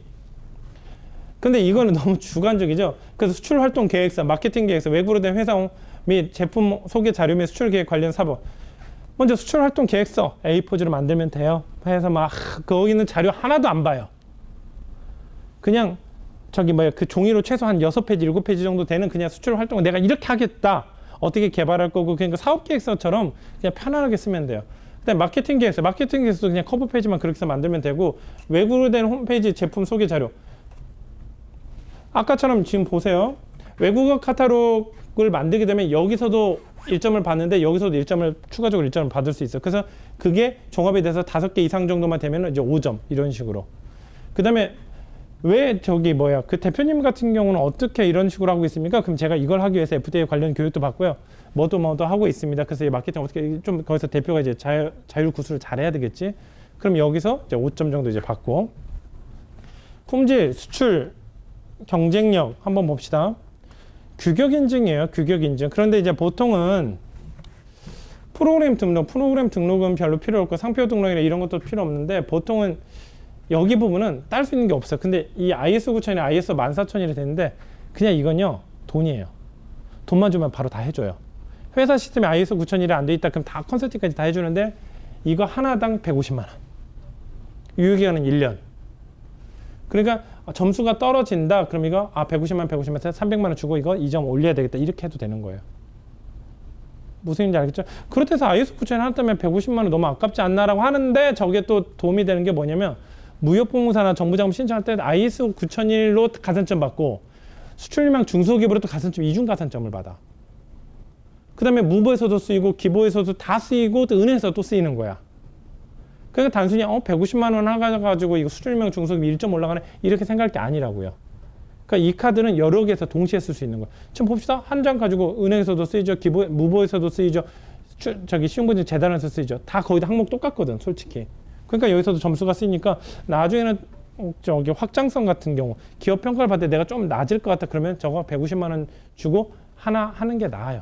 근데 이거는 너무 주관적이죠. 그래서 수출 활동 계획서, 마케팅 계획서, 외부로 된 회사 및 제품 소개 자료 및 수출 계획 관련 사법. 먼저 수출 활동 계획서 A4지로 만들면 돼요. 해서 막 거기 있는 자료 하나도 안 봐요. 그냥 저기 뭐야 그 종이로 최소한 6페이지, 7페이지 정도 되는 그냥 수출 활동을 내가 이렇게 하겠다. 어떻게 개발할 거고 그러니까 사업 계획서처럼 그냥 편안하게 쓰면 돼요. 그다음에 마케팅 계획서도 그냥 커버 페이지만 그렇게 해서 만들면 되고, 외부로 된 홈페이지 제품 소개 자료. 아까처럼 지금 보세요. 외국어 카탈로그를 만들게 되면 여기서도 1점을 받는데 여기서도 1점을 추가적으로 1점을 받을 수 있어요. 그래서 그게 종합이 돼서 5개 이상 정도만 되면 이제 5점 이런 식으로. 그다음에 왜 그 대표님 같은 경우는 어떻게 이런 식으로 하고 있습니까? 그럼 제가 이걸 하기 위해서 FDA 관련 교육도 받고요. 뭐도 하고 있습니다. 그래서 이 마케팅 어떻게 좀 거기서 대표가 이제 자율 구술을 잘해야 되겠지. 그럼 여기서 이제 5점 정도 이제 받고 품질, 수출, 경쟁력 한번 봅시다. 규격 인증이에요. 규격 인증. 그런데 이제 보통은 프로그램 등록은 별로 필요 없고 상표 등록이나 이런 것도 필요 없는데 보통은 여기 부분은 딸 수 있는 게 없어요. 근데 이 ISO 9000이나 ISO 14000이 되는데 그냥 이건요 돈이에요. 돈만 주면 바로 다 해줘요. 회사 시스템에 ISO 9001이 안 돼 있다 그럼 다 컨설팅까지 다 해주는데 이거 하나당 150만 원. 유효기간은 1년. 그러니까 점수가 떨어진다 그럼 이거 150만 300만 원 주고 이거 2점 올려야 되겠다 이렇게 해도 되는 거예요. 무슨 얘기인지 알겠죠? 그렇다고 해서 ISO 9000 하나 때문에 150만 원 너무 아깝지 않나라고 하는데 저게 또 도움이 되는 게 뭐냐면 무역봉사나 정부자금 신청할 때 ISO 9001로 가산점 받고 수출림망 중소기업으로도 가산점 이중 가산점을 받아. 그 다음에 무보에서도 쓰이고 기보에서도 다 쓰이고 또 은행에서도 또 쓰이는 거야. 그러니까 단순히 150만 원 하나 가지고 이거 수출림망 중소기업 1점 올라가네 이렇게 생각할 게 아니라고요. 그러니까 이 카드는 여러 개에서 동시에 쓸 수 있는 거예요. 지금 봅시다. 한 장 가지고 은행에서도 쓰이죠. 무보에서도 쓰이죠. 시흥분지 재단에서 쓰이죠. 다 거의 다 항목 똑같거든, 솔직히. 그러니까 여기서도 점수가 쓰이니까 나중에는 확장성 같은 경우 기업 평가를 받을 때 내가 좀 낮을 것 같다 그러면 저거 150만 원 주고 하나 하는 게 나아요.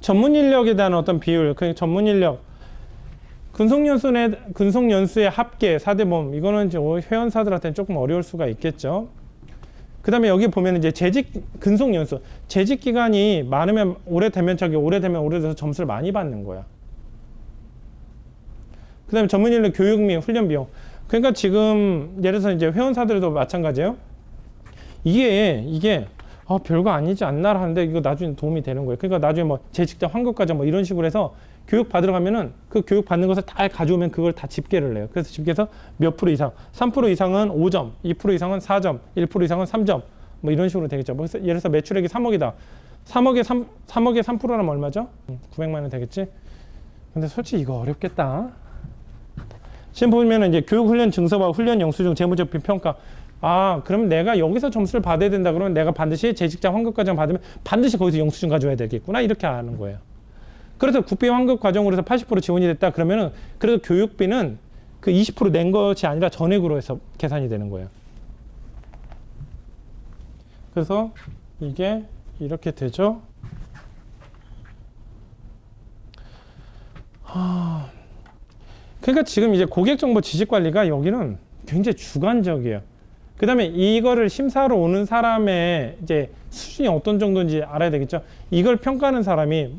전문 인력에 대한 어떤 비율, 그 전문 인력 근속연수의 합계 4대 모험 이거는 이제 회원사들한테는 조금 어려울 수가 있겠죠. 그 다음에 여기 보면 이제 근속연수 재직 기간이 많으면 오래되면 오래돼서 점수를 많이 받는 거야. 그 다음에 전문 인력 교육 및 훈련 비용. 그러니까 지금 예를 들어서 이제 회원사들도 마찬가지예요. 이게 별거 아니지 않나 하는데 이거 나중에 도움이 되는 거예요. 그러니까 나중에 뭐 재직자 환급과정 뭐 이런 식으로 해서 교육 받으러 가면은 그 교육 받는 것을 다 가져오면 그걸 다 집계를 해요. 그래서 집계해서 몇 프로 이상, 3% 이상은 5점, 2% 이상은 4점, 1% 이상은 3점 뭐 이런 식으로 되겠죠. 그래서 예를 들어서 매출액이 3억이다. 3억에 3%라면 얼마죠? 900만 원 되겠지? 근데 솔직히 이거 어렵겠다. 지금 보면은 이제 교육 훈련 증서와 훈련 영수증 재무제표 평가. 그러면 내가 여기서 점수를 받아야 된다 그러면 내가 반드시 재직자 환급과정 받으면 반드시 거기서 영수증 가져와야 되겠구나 이렇게 하는 거예요. 그래서 국비 환급 과정으로 해서 80% 지원이 됐다 그러면은 그래도 교육비는 그 20% 낸 것이 아니라 전액으로 해서 계산이 되는 거예요. 그래서 이게 이렇게 되죠. 그러니까 지금 이제 고객정보 지식관리가 여기는 굉장히 주관적이에요. 그 다음에 이거를 심사하러 오는 사람의 이제 수준이 어떤 정도인지 알아야 되겠죠. 이걸 평가하는 사람이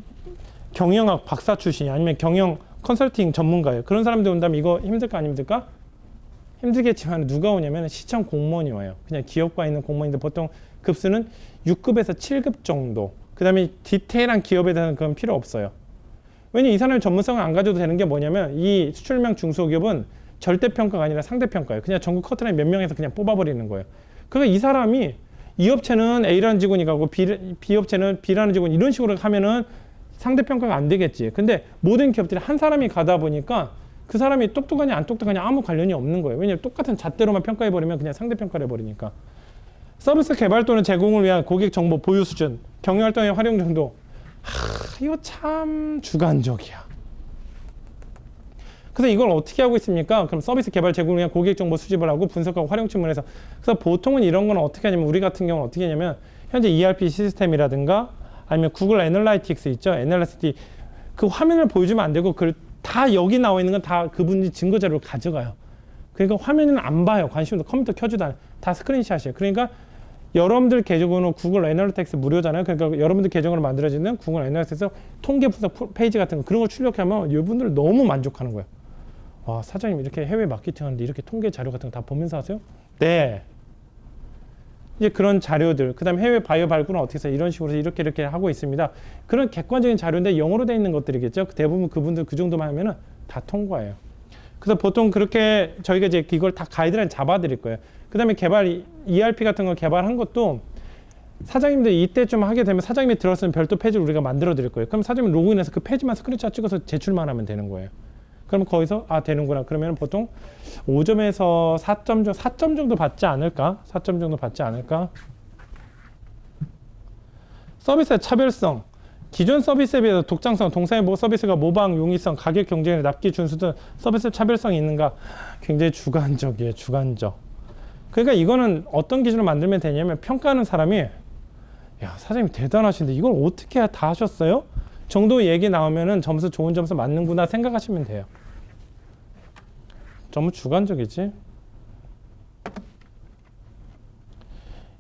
경영학 박사 출신이 아니면 경영 컨설팅 전문가예요. 그런 사람들 온다면 이거 힘들까 안 힘들까? 힘들겠지만 누가 오냐면 시청 공무원이 와요. 그냥 기업과 있는 공무원인데 보통 급수는 6급에서 7급 정도. 그 다음에 디테일한 기업에 대해서는 그건 필요 없어요. 왜냐면 이 사람의 전문성을 안 가져도 되는 게 뭐냐면 이 수출명 중소기업은 절대평가가 아니라 상대평가예요. 그냥 전국 커트라인 몇 명에서 그냥 뽑아버리는 거예요. 그러니까 이 사람이 이 업체는 A라는 직원이 가고 B 업체는 B라는 직원 이런 식으로 하면은 상대평가가 안 되겠지. 근데 모든 기업들이 한 사람이 가다 보니까 그 사람이 똑똑하냐 안 똑똑하냐 아무 관련이 없는 거예요. 왜냐면 똑같은 잣대로만 평가해버리면 그냥 상대평가를 해버리니까. 서비스 개발 또는 제공을 위한 고객 정보 보유 수준, 경영활동의 활용 정도. 이거 참 주관적이야. 그래서 이걸 어떻게 하고 있습니까? 그럼 서비스 개발 제공을 위한 고객 정보 수집을 하고 분석하고 활용 측면에서. 그래서 보통은 이런 건 어떻게 하냐면 우리 같은 경우는 어떻게 하냐면 현재 ERP 시스템이라든가 아니면 구글 애널라이틱스 있죠? 애널라이틱스 그 화면을 보여주면 안 되고 그걸 다 여기 나와 있는 건 다 그분이 증거 자료를 가져가요. 그러니까 화면은 안 봐요. 관심도 컴퓨터 켜지도 않아요. 다 스크린샷이에요. 그러니까 여러분들 계정으로 구글 애널리틱스 무료잖아요. 그러니까 여러분들 계정으로 만들어지는 구글 애널리틱스 통계 분석 페이지 같은 거 그런 걸 출력하면 이분들 너무 만족하는 거예요. 와, 사장님 이렇게 해외 마케팅 하는데 이렇게 통계 자료 같은 거 다 보면서 하세요? 네. 이제 그런 자료들, 그 다음에 해외 바이오 발굴은 어떻게 해서 이런 식으로 이렇게 하고 있습니다. 그런 객관적인 자료인데 영어로 되어 있는 것들이겠죠. 대부분 그분들 그 정도만 하면은 다 통과해요. 그래서 보통 그렇게 저희가 이제 이걸 다 가이드라인 잡아드릴 거예요. 그 다음에 ERP 같은 거 개발한 것도 사장님들이 이때쯤 하게 되면 사장님이 들어서는 별도 페이지를 우리가 만들어 드릴 거예요. 그럼 사장님 로그인해서 그 페이지만 스크린샷 찍어서 제출만 하면 되는 거예요. 그럼 거기서 되는구나. 그러면 보통 5점에서 4점 정도 받지 않을까? 4점 정도 받지 않을까? 서비스의 차별성. 기존 서비스에 비해서 독창성, 동사의 서비스가 모방, 용이성, 가격 경쟁력, 납기 준수 등 서비스 차별성이 있는가? 굉장히 주관적이에요. 주관적. 그러니까 이거는 어떤 기준으로 만들면 되냐면 평가하는 사람이 야 사장님 대단하신데 이걸 어떻게 다 하셨어요? 정도 얘기 나오면은 점수 좋은 점수 맞는구나 생각하시면 돼요. 너무 주관적이지.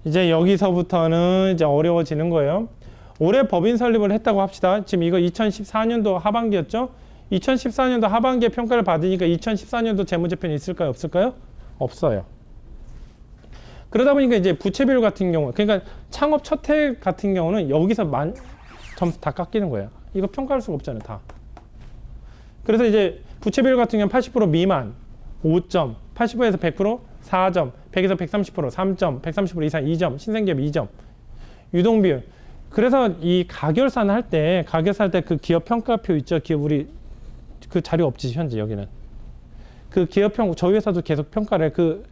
이제 여기서부터는 이제 어려워지는 거예요. 올해 법인 설립을 했다고 합시다. 지금 이거 2014년도 하반기였죠? 2014년도 하반기에 평가를 받으니까 2014년도 재무제표는 있을까요? 없을까요? 없어요. 그러다 보니까 이제 부채 비율 같은 경우, 그러니까 창업 첫 해 같은 경우는 여기서 점수 다 깎이는 거예요. 이거 평가할 수가 없잖아요, 다. 그래서 이제 부채 비율 같은 경우는 80% 미만 5점, 85에서 100% 4점, 100에서 130% 3점, 130% 이상 2점, 신생기업 2점, 유동 비율. 그래서 이 가결산 할 때 그 기업 평가표 있죠? 기업 우리 그 자료 없지 현재 여기는. 그 기업 저희 회사도 계속 평가를 그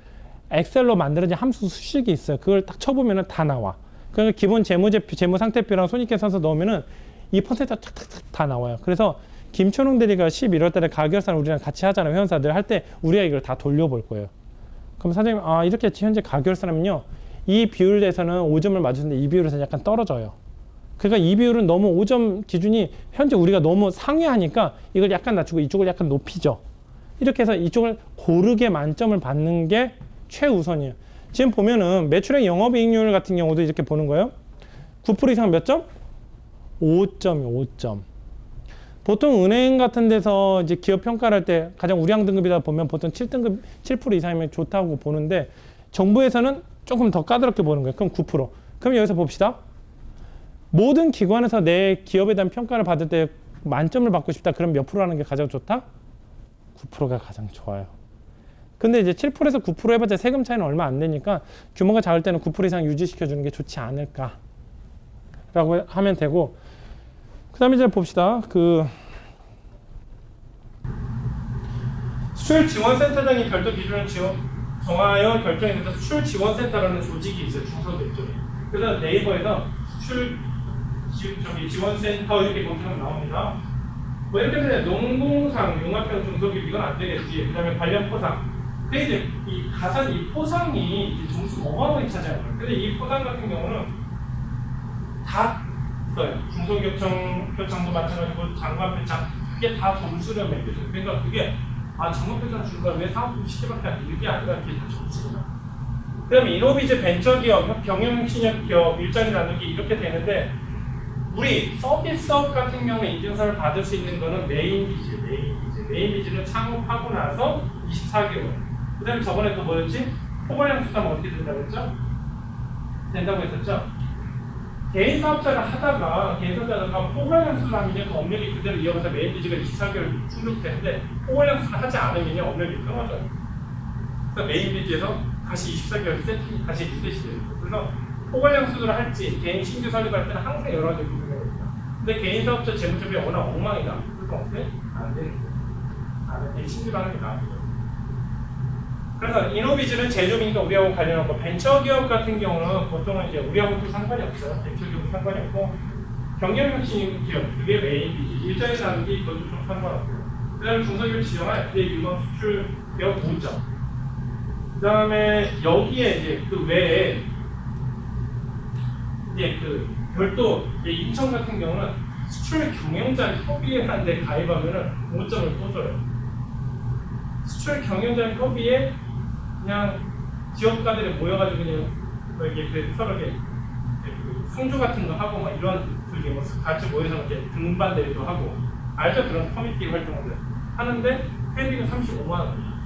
엑셀로 만들어진 함수 수식이 있어요. 그걸 딱 쳐보면은 다 나와. 그러니까 기본 재무제표, 재무상태표랑 손익계산서 넣으면은 이 퍼센트가 탁탁탁 다 나와요. 그래서 김초롱 대리가 11월 달에 가결산 우리랑 같이 하잖아요. 회원사들 할 때 우리가 이걸 다 돌려볼 거예요. 그럼 사장님, 이렇게 현재 가결산하면요. 이 비율에서는 5점을 맞추는데 이 비율에서는 약간 떨어져요. 그러니까 이 비율은 너무 5점 기준이 현재 우리가 너무 상회하니까 이걸 약간 낮추고 이쪽을 약간 높이죠. 이렇게 해서 이쪽을 고르게 만점을 받는 게 최우선이에요. 지금 보면은 매출액 영업이익률 같은 경우도 이렇게 보는 거예요. 9% 이상 몇 점? 5점이요, 5점. 보통 은행 같은 데서 이제 기업 평가를 할 때 가장 우량 등급이다 보면 보통 7등급, 7% 이상이면 좋다고 보는데 정부에서는 조금 더 까다롭게 보는 거예요. 그럼 9%. 그럼 여기서 봅시다. 모든 기관에서 내 기업에 대한 평가를 받을 때 만점을 받고 싶다. 그럼 몇 프로라는 게 가장 좋다? 9%가 가장 좋아요. 근데 이제 7%에서 9% 해봤자 세금 차이는 얼마 안 되니까 규모가 작을 때는 9% 이상 유지시켜주는 게 좋지 않을까 라고 하면 되고, 그 다음에 이제 봅시다. 수출지원센터장이 별도 기준을 정하여 결정해서 수출지원센터라는 조직이 있어요. 중소기업들이. 그래서 네이버에서 지원센터 이렇게 검색하면 나옵니다. 뭐 이렇게 되면 농공상, 융합형 중소기업 이건 안 되겠지. 그 다음에 관련 포상. 근데 이제 이 가산 이 포상이 이제 점수 어마어마하게 차지하는 거예요. 근데 이 포상 같은 경우는 다 있어요. 중소기업청 표창도 마찬가지고 장관 표창 그게 다 점수를 매겨줘요. 그러니까 그게 장관 표창 준 거야 왜 사업부 시계밖에 안 돼? 이게 아니라 그게 다 점수구나. 그다음에 이노비즈 벤처기업, 경영신협기업, 일자리 나누기 이렇게 되는데 우리 서비스업 같은 경우에 인증서를 받을 수 있는 거는 메인비즈는 창업하고 나서 24개월. 그 다음에 저번에 또 뭐였지? 포괄형 수당 어떻게 된다고 했죠? 된다고 했었죠? 개인 사업자가 하다가 포괄형 수당이면 업력이 그대로 이어가서 메인비즈가 24개월 충족되는데 포괄형 수당 하지 않으면 업력이 끊어져요. 그래서 메인비즈에서 다시 24개월 세팅이 다시 리셋이 돼요. 그래서 포괄형 수술을 할지 개인 신규 설립할 때는 항상 여러 가지 고민을 합니다. 근데 개인 사업자 재무제표가 워낙 엉망이다. 그래서 어떻게? 안 되는 거예요. 개인 신규로 하는 게 나아요. 그래서 이노비즈는 제조업이니까 우리하고 관련하고 벤처기업 같은 경우는 보통은 이제 우리하고도 상관이 없어요. 벤처기업은 상관이 없고 경영혁신기업 그게 메인비즈 일자리 나누기 그것도 좀 상관없고요. 그 다음에 중소기업 지정할 기업 수출기업 5점. 그 다음에 여기에 이제 그 외에 이제 그 별도 인천 같은 경우는 수출 경영자 협의회라는 데 가입하면은 5점을 또 줘요. 수출 경영자 협의회 그냥 지역가들이 모여가지고 그냥 이렇게 서로 이렇게 상주 같은 거 하고 막 이런 그게 뭐 같이 모여서 이렇게 등반 대회도 하고 알죠? 그런 커뮤니티 활동을 하는데 회비가 35만 원이에요.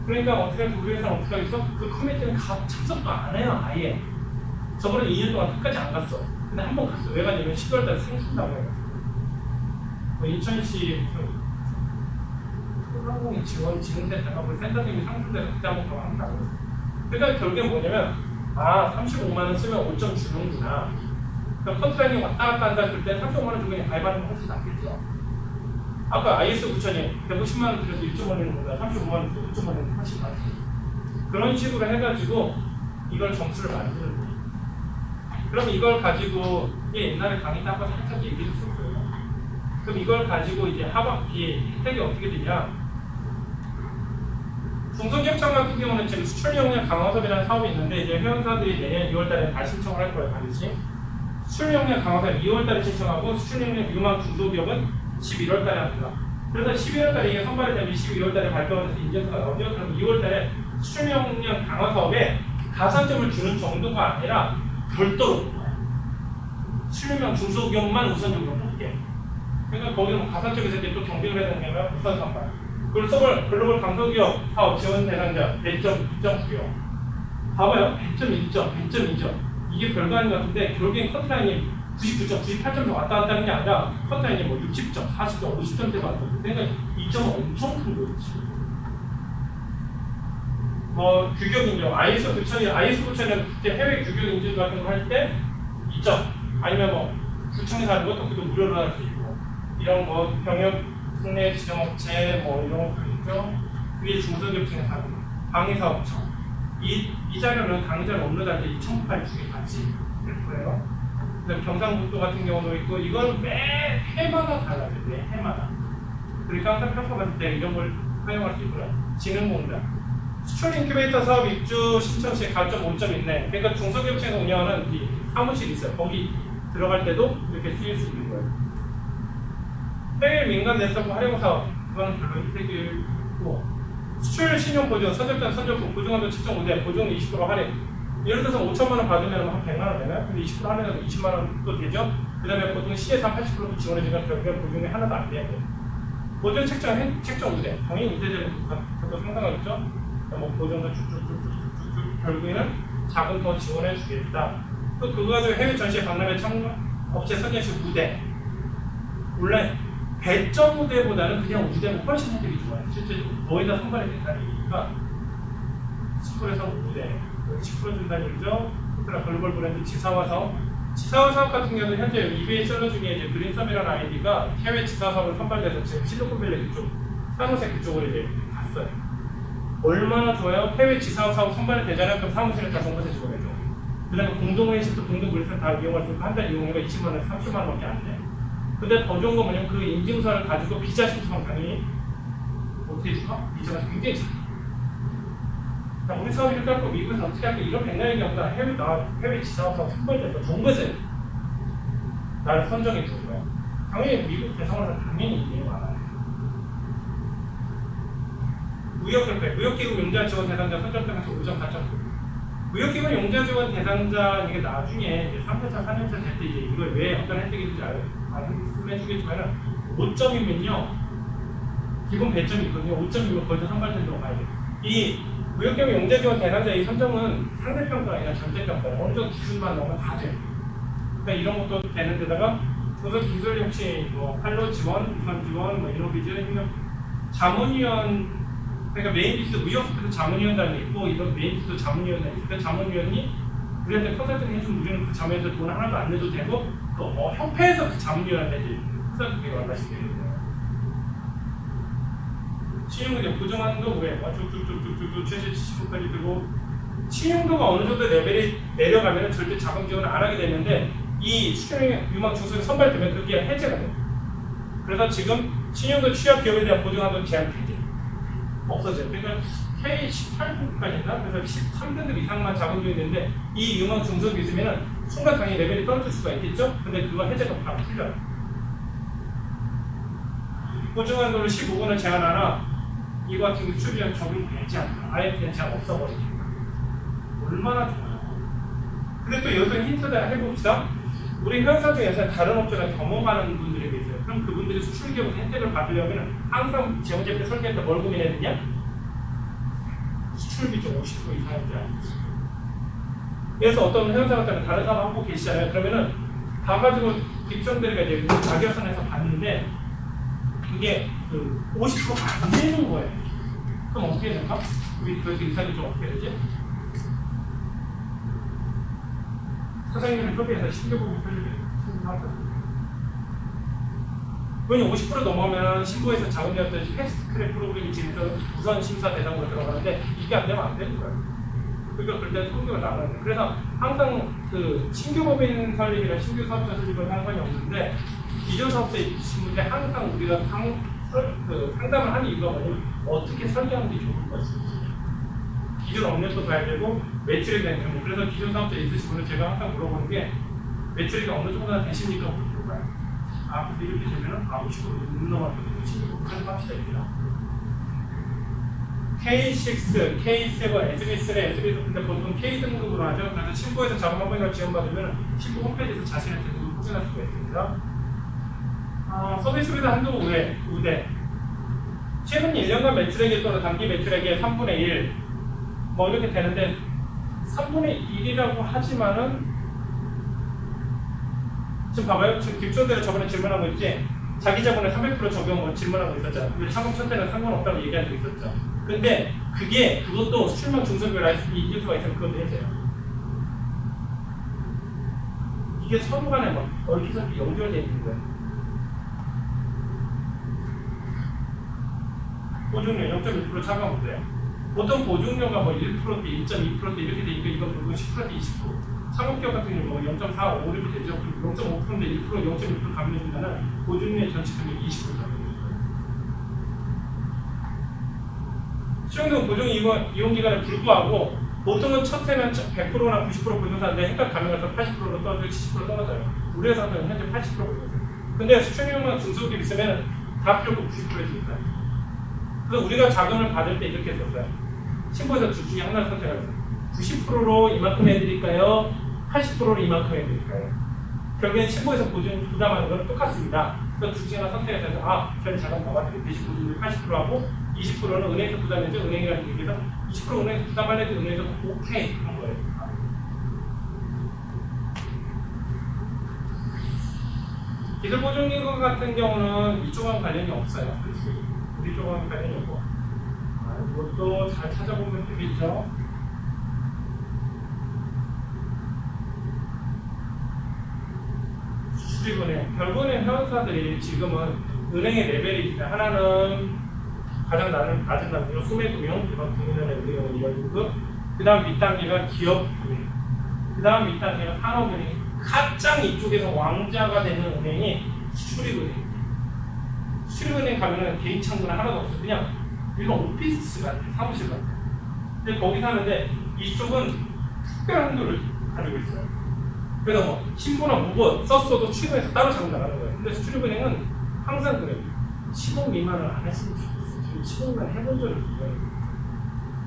그러니까 어떻게 우리 회사는 어떻게 하겠어? 그 커뮤니티는 참석도 안 해요 아예. 저번에 2년 동안 끝까지 안 갔어. 근데 한 번 갔어. 왜 가냐면 12월달에 생긴다고 해가지고 뭐 인천시 무슨 소상공인 지원 지능센터가 뭐 센터님이 상주돼서 그때 한번 가고 한다고 했어. 그러니까 결국엔 뭐냐면 아, 35만 원 쓰면 5점 주는구나. 그럼 컨트라인이 왔다 갔다 한다 그럴 때 35만 원 주고 그냥 가입하는 거 훨씬 낫겠죠. 아까 IS 9000이 150만 원 들여서 1.5는 거보다 35만 원 들여서 5.5는 훨씬 낫지. 그런 식으로 해가지고 이걸 점수를 만드는 거예요. 그럼 이걸 가지고 옛날에 강의 때 한번 살짝 얘기했었어요. 그럼 이걸 가지고 이제 하반기 혜택이 어떻게 되냐? 중소기업청 같은 경우는 지금 수출 역량 강화 사업이라는 사업이 있는데 이제 회원사들이 내년 2월달에 다 신청을 할 거예요, 반드시. 수출 역량 강화 사업 2월달에 신청하고 수출 역량 유망 중소기업은 11월달에 합니다. 그래서 11월달에 이게 선발이 되면 12월달에 발표가 돼서 인증서가 나오죠. 그럼 2월달에 수출 역량 강화 사업에 가산점을 주는 정도가 아니라 별도로 수출 역량 중소기업만 우선적으로 뽑게. 그러니까 거기는 뭐 가산점에서 이제 또 경쟁을 해야 되는 게 우선 선발. 그리고 서울 글로벌 강소기업 사업 지원 대상자 100점, 2.9요. 봐봐요. 100점, 1점, 100점, 2점. 이게 별거 아닌 것 같은데 결국엔 커트라인이 99점, 98점 왔다 갔다 하는 게 아니라 커트라인이 뭐 60점, 40점, 50점대 왔거든요. 그러니까 2점은 엄청 큰 거지. 뭐 규격 인증, IS 9000은 해외 규격 인증 같은 거 할 때 2점, 아니면 뭐 구청에서 하는 것도 그것도 무료로 할 수 있고 이런 거 병역 국내 지정업체 뭐 이런 거 있죠. 그게 중소기업청에 하는 방위사업청. 이 자료는 강의자를 업로드할 때 이 첨부까지 두개 같이 될 거예요. 그래서 경상북도 같은 경우도 있고 이건 매 해마다 달라져요. 매 해마다. 그러니까 항상 평가받을 때 이런 걸 사용할 수 있고요. 지능공단. 수출 인큐베이터 사업 입주 신청 시에 가점 5점 있네. 그러니까 중소기업청에서 운영하는 이 사무실이 있어요. 거기 들어갈 때도 이렇게 쓰일 수 있는 거예요. 해외 민간 넷워크 활용 사업, 그건 별로 혜택이 있고 수출 신용 보증, 선적단 선적금, 보증한도 7.5대, 보증 20% 할인. 예를 들어서 5천만 원 받으면 한 100만 원 되나요? 근데 20% 할인해서 20만 원도 되죠? 그 다음에 보증 시에서 한 80%도 지원해주면 결국에 보증이 하나도 안 돼요. 보증 책정 5대, 당연히 이대제는 것도 상당하겠죠? 뭐 보증도 쭉쭉쭉쭉쭉 결국에는 자금 더 지원해주겠다. 또 그거 가지고 해외 전시회 박람회 참가 업체 선정식 우대. 원래 배점 무대보다는 그냥 우대가 훨씬 혜택이 좋아요. 실제로 거의 다 선발이 된다는 얘기니까 10%에서 무대 10% 준다는 얘기죠. 특히나 글로벌 브랜드 지사화 사업 같은 경우는 현재 eBay 셀러 중에 이제 그린썸이라는 아이디가 해외 지사화 사업을 선발돼서 지금 실리콘밸리 그쪽 산호세 그쪽으로 이제 갔어요. 얼마나 좋아요? 해외 지사화 사업 선발이 되잖아요. 그럼 사무실에 다 정보세 지원해줘. 그 다음에 공동회의실도 공동물리센터 다 이용할 수 있고 한 달 이용료가 20만 원, 30만 원밖에 안 돼. 근데 더 좋은 건 뭐냐면 그 인증서를 가지고 비자 신청하면 당연히 어떻게 해줄까? 비자가 굉장히 작아. 우리 사업이 이렇게 할거 미국에서 어떻게 할까? 이런 백날 얘기보다 해외 지사업사업 선발돼서 정부에서 나를 선정해 준 거야. 당연히 미국 대상으로는 당연히 이해가 많아요. 무역기구 용자 지원 대상자 선정등에서 5점 4점. 무역기구 용자 지원 대상자 이게 나중에 이제 3년차, 4년차 될 때 이제 이거 왜 어떤 혜택이 있는지 말씀해주겠지만은 5점이면요 기본 배점이 있거든요. 5점이면 거의 다 선발된다고 봐야 돼요. 이 무역기구 용자 지원 대상자 이 선정은 상대평가가 아니라 전체평가예요. 어느 정도 기준만 넣으면 다 돼요. 그러니까 이런 것도 되는 데다가 우선 기술 역시 뭐 판로 지원, 우선 지원, 뭐 이노비전, 자문위원 그러니까 메인 비스 무역부도 자문위원단이 있고 이런 메인 비스도 자문위원단이 있고 그 자문위원이 우리한테 컨설팅 해주면 우리는 그 자문위원한테 돈 하나도 안 내도 되고 또 협회에서 그 자문위원한테 컨설팅을 얼마씩 내는 거예요. 신용도 보증한도 왜 쭉쭉쭉쭉쭉 최대 70%까지 되고 신용도가 어느 정도 레벨이 내려가면 절대 자금 지원을 안 하게 되는데 이 수출형 유망 중소에 선발되면 그게 해제가 돼요. 그래서 지금 신용도 취약 기업에 대한 보증한도 제한 해제. 없어져요. 그러니까 K18등급까지인가? 그래서 13등급 이상만 자본주의 있는데 이 유망 중소기업이 있으면 순간 당연히 레벨이 떨어질 수가 있겠죠? 근데 그거 해제가 바로 풀려요. 보증한 걸로 15분을 제한하나 이거 같은 게 수출이랑 적용되지 않나. 아예 그냥 제한 없어버리니까. 얼마나 좋아요. 근데 또 여기서 힌트를 해봅시다. 우리 회사 중에서 다른 업체가 경험하는 분들이 계세요. 그럼 그분들이 수출기업 혜택을 받으려면 항상 재무제표 설계할 때 뭘 고민해야 되냐? 수출비 좀 50% 이상인지 알지. 그래서 어떤 회사 같은 경우는 다른 사업 하고 계시잖아요. 그러면은 가가지고 뒷전들이가 이제 자격선에서 봤는데 그게 그 50%가 안 되는 거예요. 그럼 어떻게 될까? 우리 그 인사이 좀 어떻게 되지? 사장님을 협의해서 신규보험 설립해요. 돈이 50% 넘으면 신고해서 자금이었던 패스트트랙 프로그램이 진행해서 우선 심사 대상으로 들어가는데 이게 안 되면 안 되는 거예요. 그러니까 그때 성격을 나가는 거예요. 그래서 항상 그 신규 법인 설립이나 신규 사업자 설립은 상관이 없는데 기존 사업자에 있으신 분들 항상 우리가 상담을 하는 이유가 뭐냐면 어떻게 설계하는 게 좋을 것인지 기존 업력도 봐야 되고 매출액이 되는 경우 그래서 기존 사업자 있으신 분은 제가 항상 물어보는 게 매출액이 어느 정도나 되십니까? 물어봐요. 아, 근데 이렇게 되면은 50% 못 넘어가거든요. 신규 가져갑시다 입니다. K6, K7, SB3, SB2 근데 보통 K 등급으로 하죠. 그래서 신고해서 자금 한 번이나 지원받으면 신고 홈페이지에서 자신의 등급을 확인할 수가 있습니다. 서비스 비다 한도 우대 최근 1년간 매출액이 또는 단기 매출액의 3분의 1 뭐 이렇게 되는데 3분의 1이라고 하지만은 지금 봐봐요. 지금 김초대를 저번에 질문한 거 있지? 자기 자본에 300% 적용 질문하고 있었죠. 우리 상금 천대는 상관없다고 얘기한 적 있었죠. 근데 그것도 수출망 중소기업 이기수가 있으면 그것도 해줘요. 이게 서로 간에 막 얽히설키 연결되어 있는 거예요. 보증료 0.1% 차감 못해요. 보통 보증료가 뭐 1%대, 1.2%대 이렇게 되니까 이거 보통 10%대, 20%. 상업기업 같은 경우 0.4, 5 이렇게 되죠. 그리고 0.5%인데 1%, 0.1% 감면해주면 보증료의 전체 금액이 20% 감면해줘요. 수령금 보증 이용 기간에 불구하고 보통은 첫 해는 100%나 90% 보증사인데 헷갈려 가면서 80%로 떨어지고 70% 떨어져요. 우리 회사는 현재 80% 보증사예요. 근데 수출용만 중소기업 있으면 다 필요 없고 90% 해주니까. 그래서 우리가 자금을 받을 때 이렇게 했었어요. 신고에서 둘 중에 하나를 선택하겠어요. 90%로 이만큼 해드릴까요? 80%로 이만큼 해드릴까요? 결국엔 신고에서 보증 부담하는 건 똑같습니다. 그래서 둘 중에 하나 선택해서 저희 자금 나와드릴 대신 보증을 80%하고 20%는 은행에서 부담해줘. 은행이라는 얘기해서 20% 은행에서 부담하려도 은행에서 오케이 한 거예요. 기술보증기금 같은 경우는 이쪽하고 관련이 없어요. 우리 쪽하고 관련이 없고 이것도 잘 찾아보면 되겠죠. 수출입은행 결국에는 회원사들이 지금은 은행의 레벨이 있어요. 하나는 가장 낮은 단계로 소매금융, 그다음 국민은행 은행은 2등급, 그다음 밑단계가 기업금융, 그다음 밑단계가 산업은행. 가장 이쪽에서 왕자가 되는 은행이 수출입은행. 수출입은행 가면은 개인 창구는 하나도 없어. 그냥 일반 오피스 같아, 사무실 같아. 근데 거기 사는데 이쪽은 특별한 한도를 가지고 있어요. 그래서 뭐 신고나 무고 썼어도 취소해서 따로 자금 나가는 거예요. 근데 수출입은행은 항상 그래요. 10억 미만을 안 했으면 좋겠어요. 10억만 해본 적이 없어요.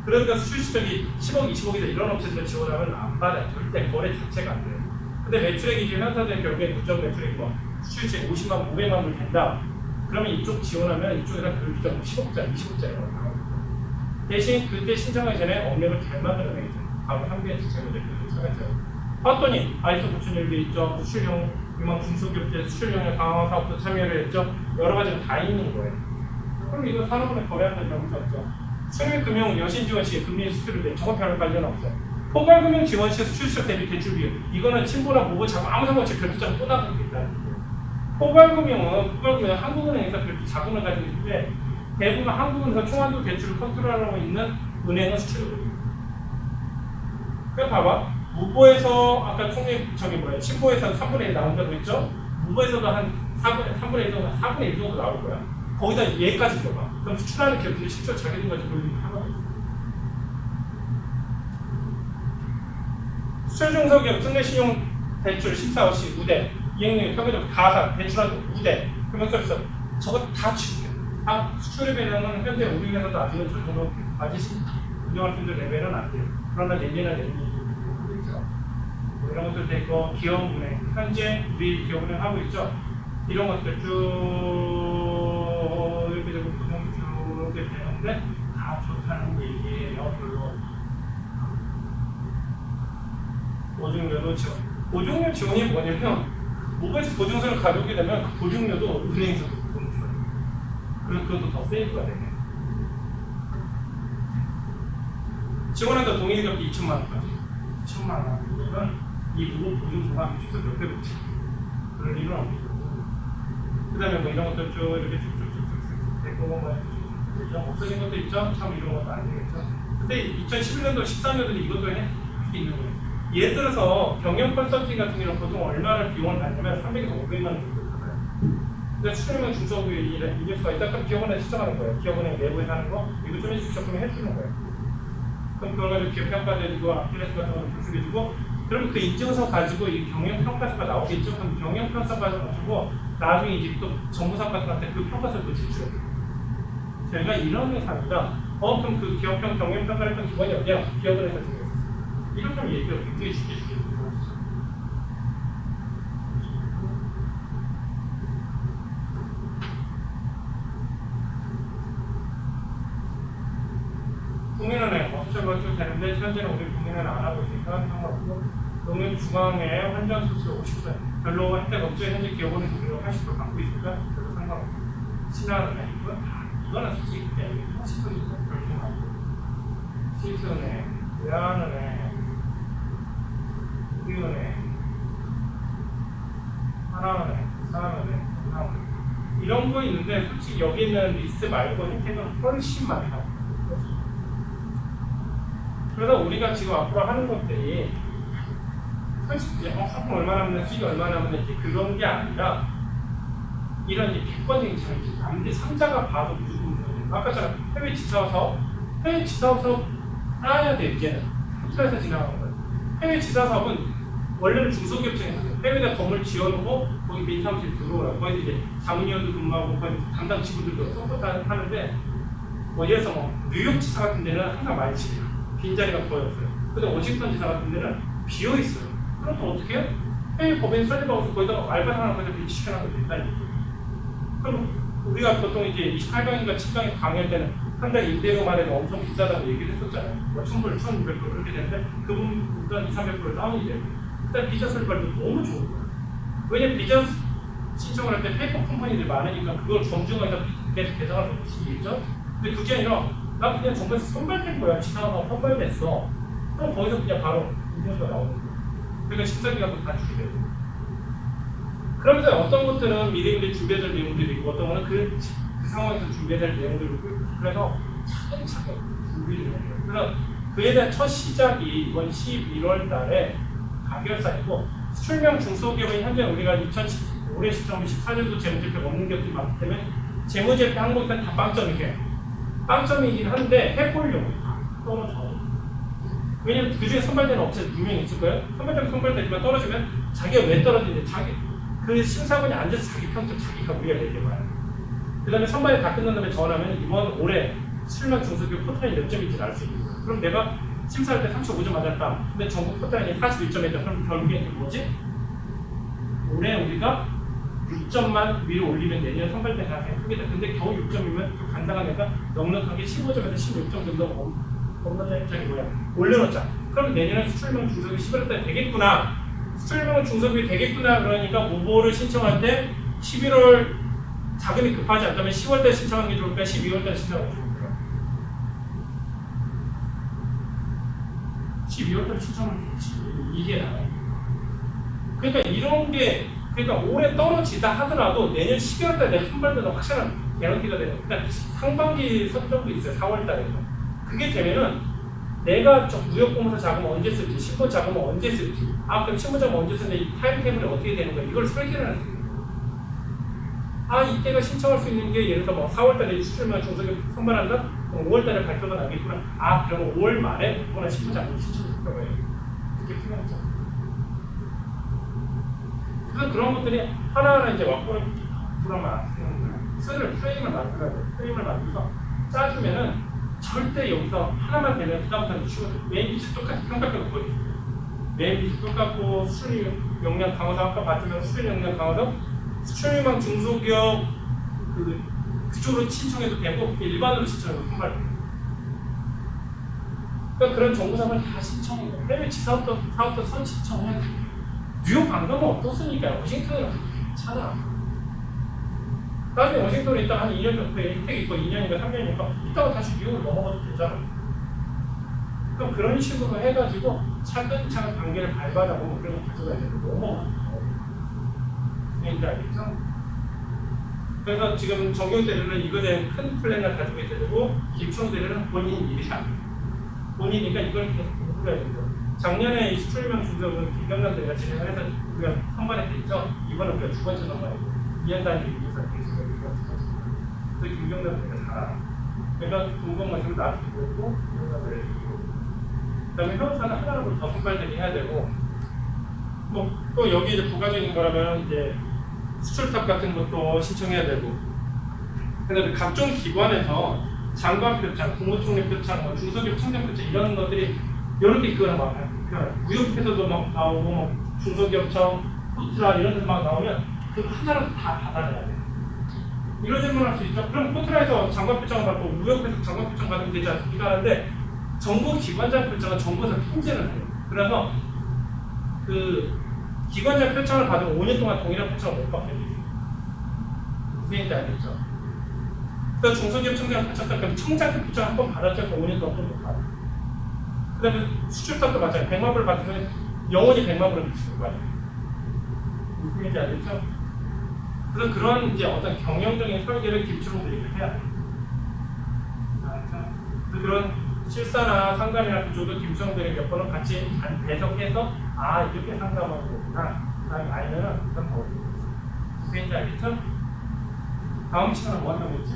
그러니까 수출 실적이 10억, 20억이다 이런 업체들 지원하면 안 받아요. 절대 거래 자체가 안 돼요. 근데 매출액이 이제 회사들 결국에 누적 매출액이 뭐 수출액 50만, 500만 불 된다. 그러면 이쪽 지원하면 이쪽에다 교육자 10억짜리, 20억짜리가 나옵니다. 대신 그때 신청하기 전에 업력을 잘 만들어내야 돼요. 바로 상비의 지체를 찾아가죠. 봤더니 ISO 9001도 있죠. 수출용, 유망 중소기업체 수출용의 강화 사업도 참여를 했죠. 여러 가지가 다 있는 거예요. 그럼 이거 산업은행 거래한다는 경우도 없죠. 수출금융 여신지원 시 금리 수출을 내 저건 별 관련 없어요. 포괄금융 지원 시 수출시적 대비 대출 비율 이거는 친구나 모고 자금 아무 상관없이 별도장 또 나가고 있다는 거예요. 포괄금융은 한국은행에서 별도 자금을 가지고 있는데 대부분 한국은행에서 총한도 대출을 컨트롤하고 있는 은행은 수출금융. 그래 봐봐. 무보에서 아까 신고에서 3분의 1 나온다고 했죠? 무보에서도 한 3분의 1 정도, 4분의 1 정도 나올 거야. 거기다 얘까지 들어가. 그럼 수출하는 기업들이 실제로 자기들까지 보이는 하나가 있어. 수출 중소기업 특례 신용 대출 심사 없이 우대, 이행률 평균적으로 가산, 대출한 우대, 금융서비스 저거 다 치우게. 수출 레벨은 현재 우리 회사도 아직은 저 정도 아직 운영할 수 있는 레벨은 안 돼요. 그러나 내년이나 하겠죠. 이런 것들도 있고 기업은행 현재 우리 기업은행 하고 있죠. 이런 것들 쭉 이렇게 되고 구성 쭉 이렇게 되는데 다 좋다는 얘기예요. 별로 보증료도 지원. 보증료 지원이 뭐냐면 모바일에서 보증서를 가져오게 되면 그 보증료도 은행에서 돈을 줘요. 그래서 그것도 더 세이브가 되네. 지원한다 동일기업비 2천만 원까지. 2천만 원. 이건 이 부분 보증서가 최소 몇 배 붙지. 그럴 일은 없죠. 그 다음에 뭐 이런 것들 쭉 이렇게 쭉쭉쭉쭉 데리고 뭐 없어진 것도 있죠. 참 이런 것도 안 되겠죠. 근데 2011년도, 13년도는 이것도 할 수 있는 거예요. 예를 들어서 경영 컨설팅 같은 경우는 보통 얼마나 비용을 받냐면 300에서 500만 원 정도 받아요. 근데 수출용 중소기업이 이력서가 있다 그럼 기업은행 신청하는 거예요. 기업은행 내부에 하는 거 이거 좀 해주십시오. 그러면 해주는 거예요. 그럼 그걸 가지고 기업 평가해주고 아킬레스 같은 거 분석해주고 그럼 그 인증서 가지고 이 경영 평가서가 나오겠죠. 그럼 경영 평가서가 가지고 나중에 이제 또 정부상 같은 한테 그 평가서를 제출해요. 저희가 이런 회사입니다. 그럼 그 기업형 경영 평가를 했던 기관이 어디야? 기업은행에서 진행했었어요. 이렇게 하면 얘기가 굉장히 쉽게 주겠죠. 국민은행, 수출과 쭉 되는데 현재는 우리 국민은행 안 하고 있으니까 상관없고 농협중앙회 환전수수 50%, 별로 혜택 없죠. 현재 기업은행 우리가 80% 받고 있으니까 별로 상관없고 신한은행 이거는 솔직히 그냥 80%이고 별로 상관없고 시스은행, 외환은행, 우리은행, 하나은행, 사람은행, 하나은행 이런 거 있는데 솔직히 여기 있는 리스트 말고 혜택은 훨씬 많다. 그래서 우리가 지금 앞으로 하는 것들이 솔직히 상품 얼마 남는지 수익이 얼마 남는지 그런 게 아니라 이런 객관적인 자료지 남들 상자가 봐도 무조건 아까처럼 해외 지사사업 따야 돼. 이제는 호텔에서 지나가는 거예요. 해외 지사사업은 원래는 중소기업청에서 해외에다 건물 지어놓고 거기 민사무실 들어오라고 거기 이제 자문위원도 근무하고 거기 담당 직원들도 서포트 하는데 뭐 예를 들어서 뭐 뉴욕 지사 같은 데는 항상 많지 빈자리가 거의 없어요. 근데 워싱턴 지사 같은 데는 비어 있어요. 그럼 또 어떻게 해요? 해외 법인 설립하고서 거기다가 알바를 하나 거기다 비치시켜놔도 된다니. 그럼 우리가 보통 이제 28강인가 7강에 강의할 때는 한 달 임대료만 해도 엄청 비싸다고 얘기를 했었잖아요. 뭐 1000불, 1200불 그렇게 되는데 그분보다 200~300% 다운이 돼요. 일단 비자 설립할 때 너무 좋은 거예요. 왜냐면 비자 신청을 할 때 페이퍼 컴퍼니들이 많으니까 그걸 검증해서 계속 계산할 수 있겠죠? 근데 그게 아니라 나 그냥 정부에서 선발된 거야. 지사가 선발됐어. 그럼 거기서 그냥 바로 인증서가 나오는 거야. 그러니까 심사기간도 다 주게 되고. 그러면서 어떤 것들은 미리미리 준비될 내용들이 있고 어떤 거는 그 상황에서 준비될 내용들이 있고 그래서 차근차근 준비를 해요. 그래서 그에 대한 첫 시작이 이번 11월 달에 가결사이고 수출형 중소기업은 현재 우리가 올해 시점 14년도 재무제표가 없는 기업들이 많기 때문에 재무제표 항목은 다 빵점이에요. 빵점이긴 한데 해보려고 너무 좋아요. 왜냐면 그중에 선발되는 업체 분명히 있을 거예요. 선발되지만 떨어지면 자기가 왜 떨어지는지 자기 그 심사관이 앉아서 자기 평점 자기가 우리가 얘기해봐요. 그 다음에 선발이 다 끝난 다음에 전화하면 이번 올해 수출형 중소기업 포트라인이 몇 점인지 알 수 있는 거예요. 그럼 내가 심사할 때 35점 맞았다. 근데 전국 포트라인이 41점이다. 그럼 결국에 뭐지? 올해 우리가 6점만 위로 올리면 내년 선발 때 가능성이 크겠다. 근데 겨우 6점이면 좀 간단하니까 넉넉하게 15점에서 16점 정도 건너자기 뭐야? 올려놓자. 그럼 내년에 수출용 중소기업이 11월 달에 되겠구나. 수출용 중소기업이 되겠구나. 그러니까 모보를 신청할 때 11월 자금이 급하지 않다면 10월 달에 신청하는 게 좋을까? 12월 달에 신청하는 게 좋을까? 12월 달에 신청하는 게 좋지. 이게 나아요. 그러니까 이런 게 그러니까 올해 떨어지다 하더라도 내년 12월 달에 내가 선발되는 확실한 개런티가 되는 그러니까 상반기 선정도 있어요. 4월 달에서. 그게 되면은 내가 무역공사 자금을 언제 쓸지, 신고 자금을 언제 쓸지, 그럼 신고 자금 언제 쓰는데 이 타임테이블이 어떻게 되는 거야? 이걸 설계를 할 수 있는 거예요. 이때가 신청할 수 있는 게 예를 들어 뭐 4월 달에 수출만 중소기업 선발한다? 그럼 5월 달에 발표가 나겠구나. 그러면 5월 말에 누구나 신고 자금을 신청할 거예요. 그게 필요하죠. 그래서 그런 것들이 하나하나 이제 왁구를 불어만 프레임을 만들어야 돼. 프레임을 만들어서 짜주면은 절대 여기서 하나만 되면 그다음부터는 쉬워져. 메인 빛이 똑같이 평가표가 보여줘요. 메인 빛이 똑같고 수출 역량 강화도 아까 봤지만 수출 역량 강화도 수출망 중소기업 그쪽으로 신청해도 되고 일반으로 신청해도 선발돼요. 그러니까 그런 정보사업을 다 신청해요. 해외 지사업도 선 신청해야 돼요. 뉴욕 안 가면 어떻습니까? 워싱턴이랑 괜찮아. 나중에 워싱턴에 있다가 한 2년 정도에 혜택이 있고 2년인가 3년인가 이따가 다시 뉴욕으로 넘어가도 되잖아. 그럼 그런 식으로 해가지고 차근차근 단계를 밟아다 보면 그런 거 가져가야 되는 거 너무 많아요. 알겠죠? 그래서 지금 정경대리는 이거에 큰 플랜을 가지고 있어야 되고 김총대리는 본인 일이야. 본인이니까 이걸 계속 공부해야 되고 작년에 이 수출명 중점은 김경남 대리가 진행을 해서 우리가 선발했죠. 이번은 우리가 두 번째 넘어가고 이해단위 위해서 계속 그래서 김경남 대리가 잘알아. 그러니까 공공만큼 나도 있고 김경남 대리가 있고 그다음에 회원사는 하나로 더 선발되게 해야 되고 뭐 또 여기 이제 부가적인 거라면 이제 수출탑 같은 것도 신청해야 되고 그다음에 각종 기관에서 장관 표창, 국무총리 표창, 뭐 중소기업 청장 표창 이런 것들이 이렇게 그거는 막 무역에서도 막 나오고 뭐 중소기업청, 포트라 이런 데서 막 나오면 그 하나로 다 받아내야 돼. 이런 질문을 할 수 있죠. 그럼 포트라에서 장관 표창을 받고 무역에서 장관 표창 받으면 되지 않습니까? 하는데 정부 기관장 표창은 정부에서 통제를 해요. 그래서 그 기관장 표창을 받으면 5년 동안 동일한 표창을 못 받게 돼요. 무슨 얘기인지 알겠죠? 그래서 중소기업 청장 표창, 그럼 청장 표창 한 번 받았죠? 5년 동안 못 받아요. 그 다음에 수출탑도 마찬가지 100만 불을 받으면 영원히 100만 불을 미치는 거예요. 무슨 얘기인지 알겠죠? 그래서 그런 이제 어떤 경영적인 설계를 김치롱들이 해야 돼요. 그래서 그런 실사나 상담이나 그쪽도 김치롱들이 몇 번은 같이 배석해서 아 이렇게 상담하는 거구나. 아니면은 그건 더 무슨 얘기인지 알겠죠? 다음 시간은 뭐 한다고 했지?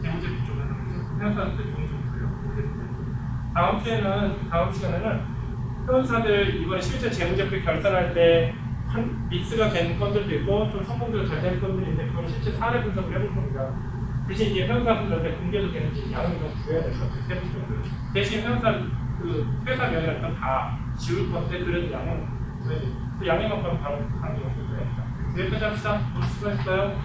재무제 쪽에서 회원사한테 용좀 다음 시간에는 회원사들 이번에 실제 재무제표 결산할 때 믹스가 된 건들도 있고 좀 성공적으로 잘 된 건들이 있는데 그걸 실제 사례 분석을 해볼 겁니다. 대신 이제 회원사들한테 공개도 되는지 양을 좀 줄여야 될 것 같아요. 대신 회사 명이라는 건 다 지울 건데 그래도 양은 줄여야 돼요. 그 양에만 바로 강조를 해야 됩니다. 여기까지 합시다. 수고하셨어요.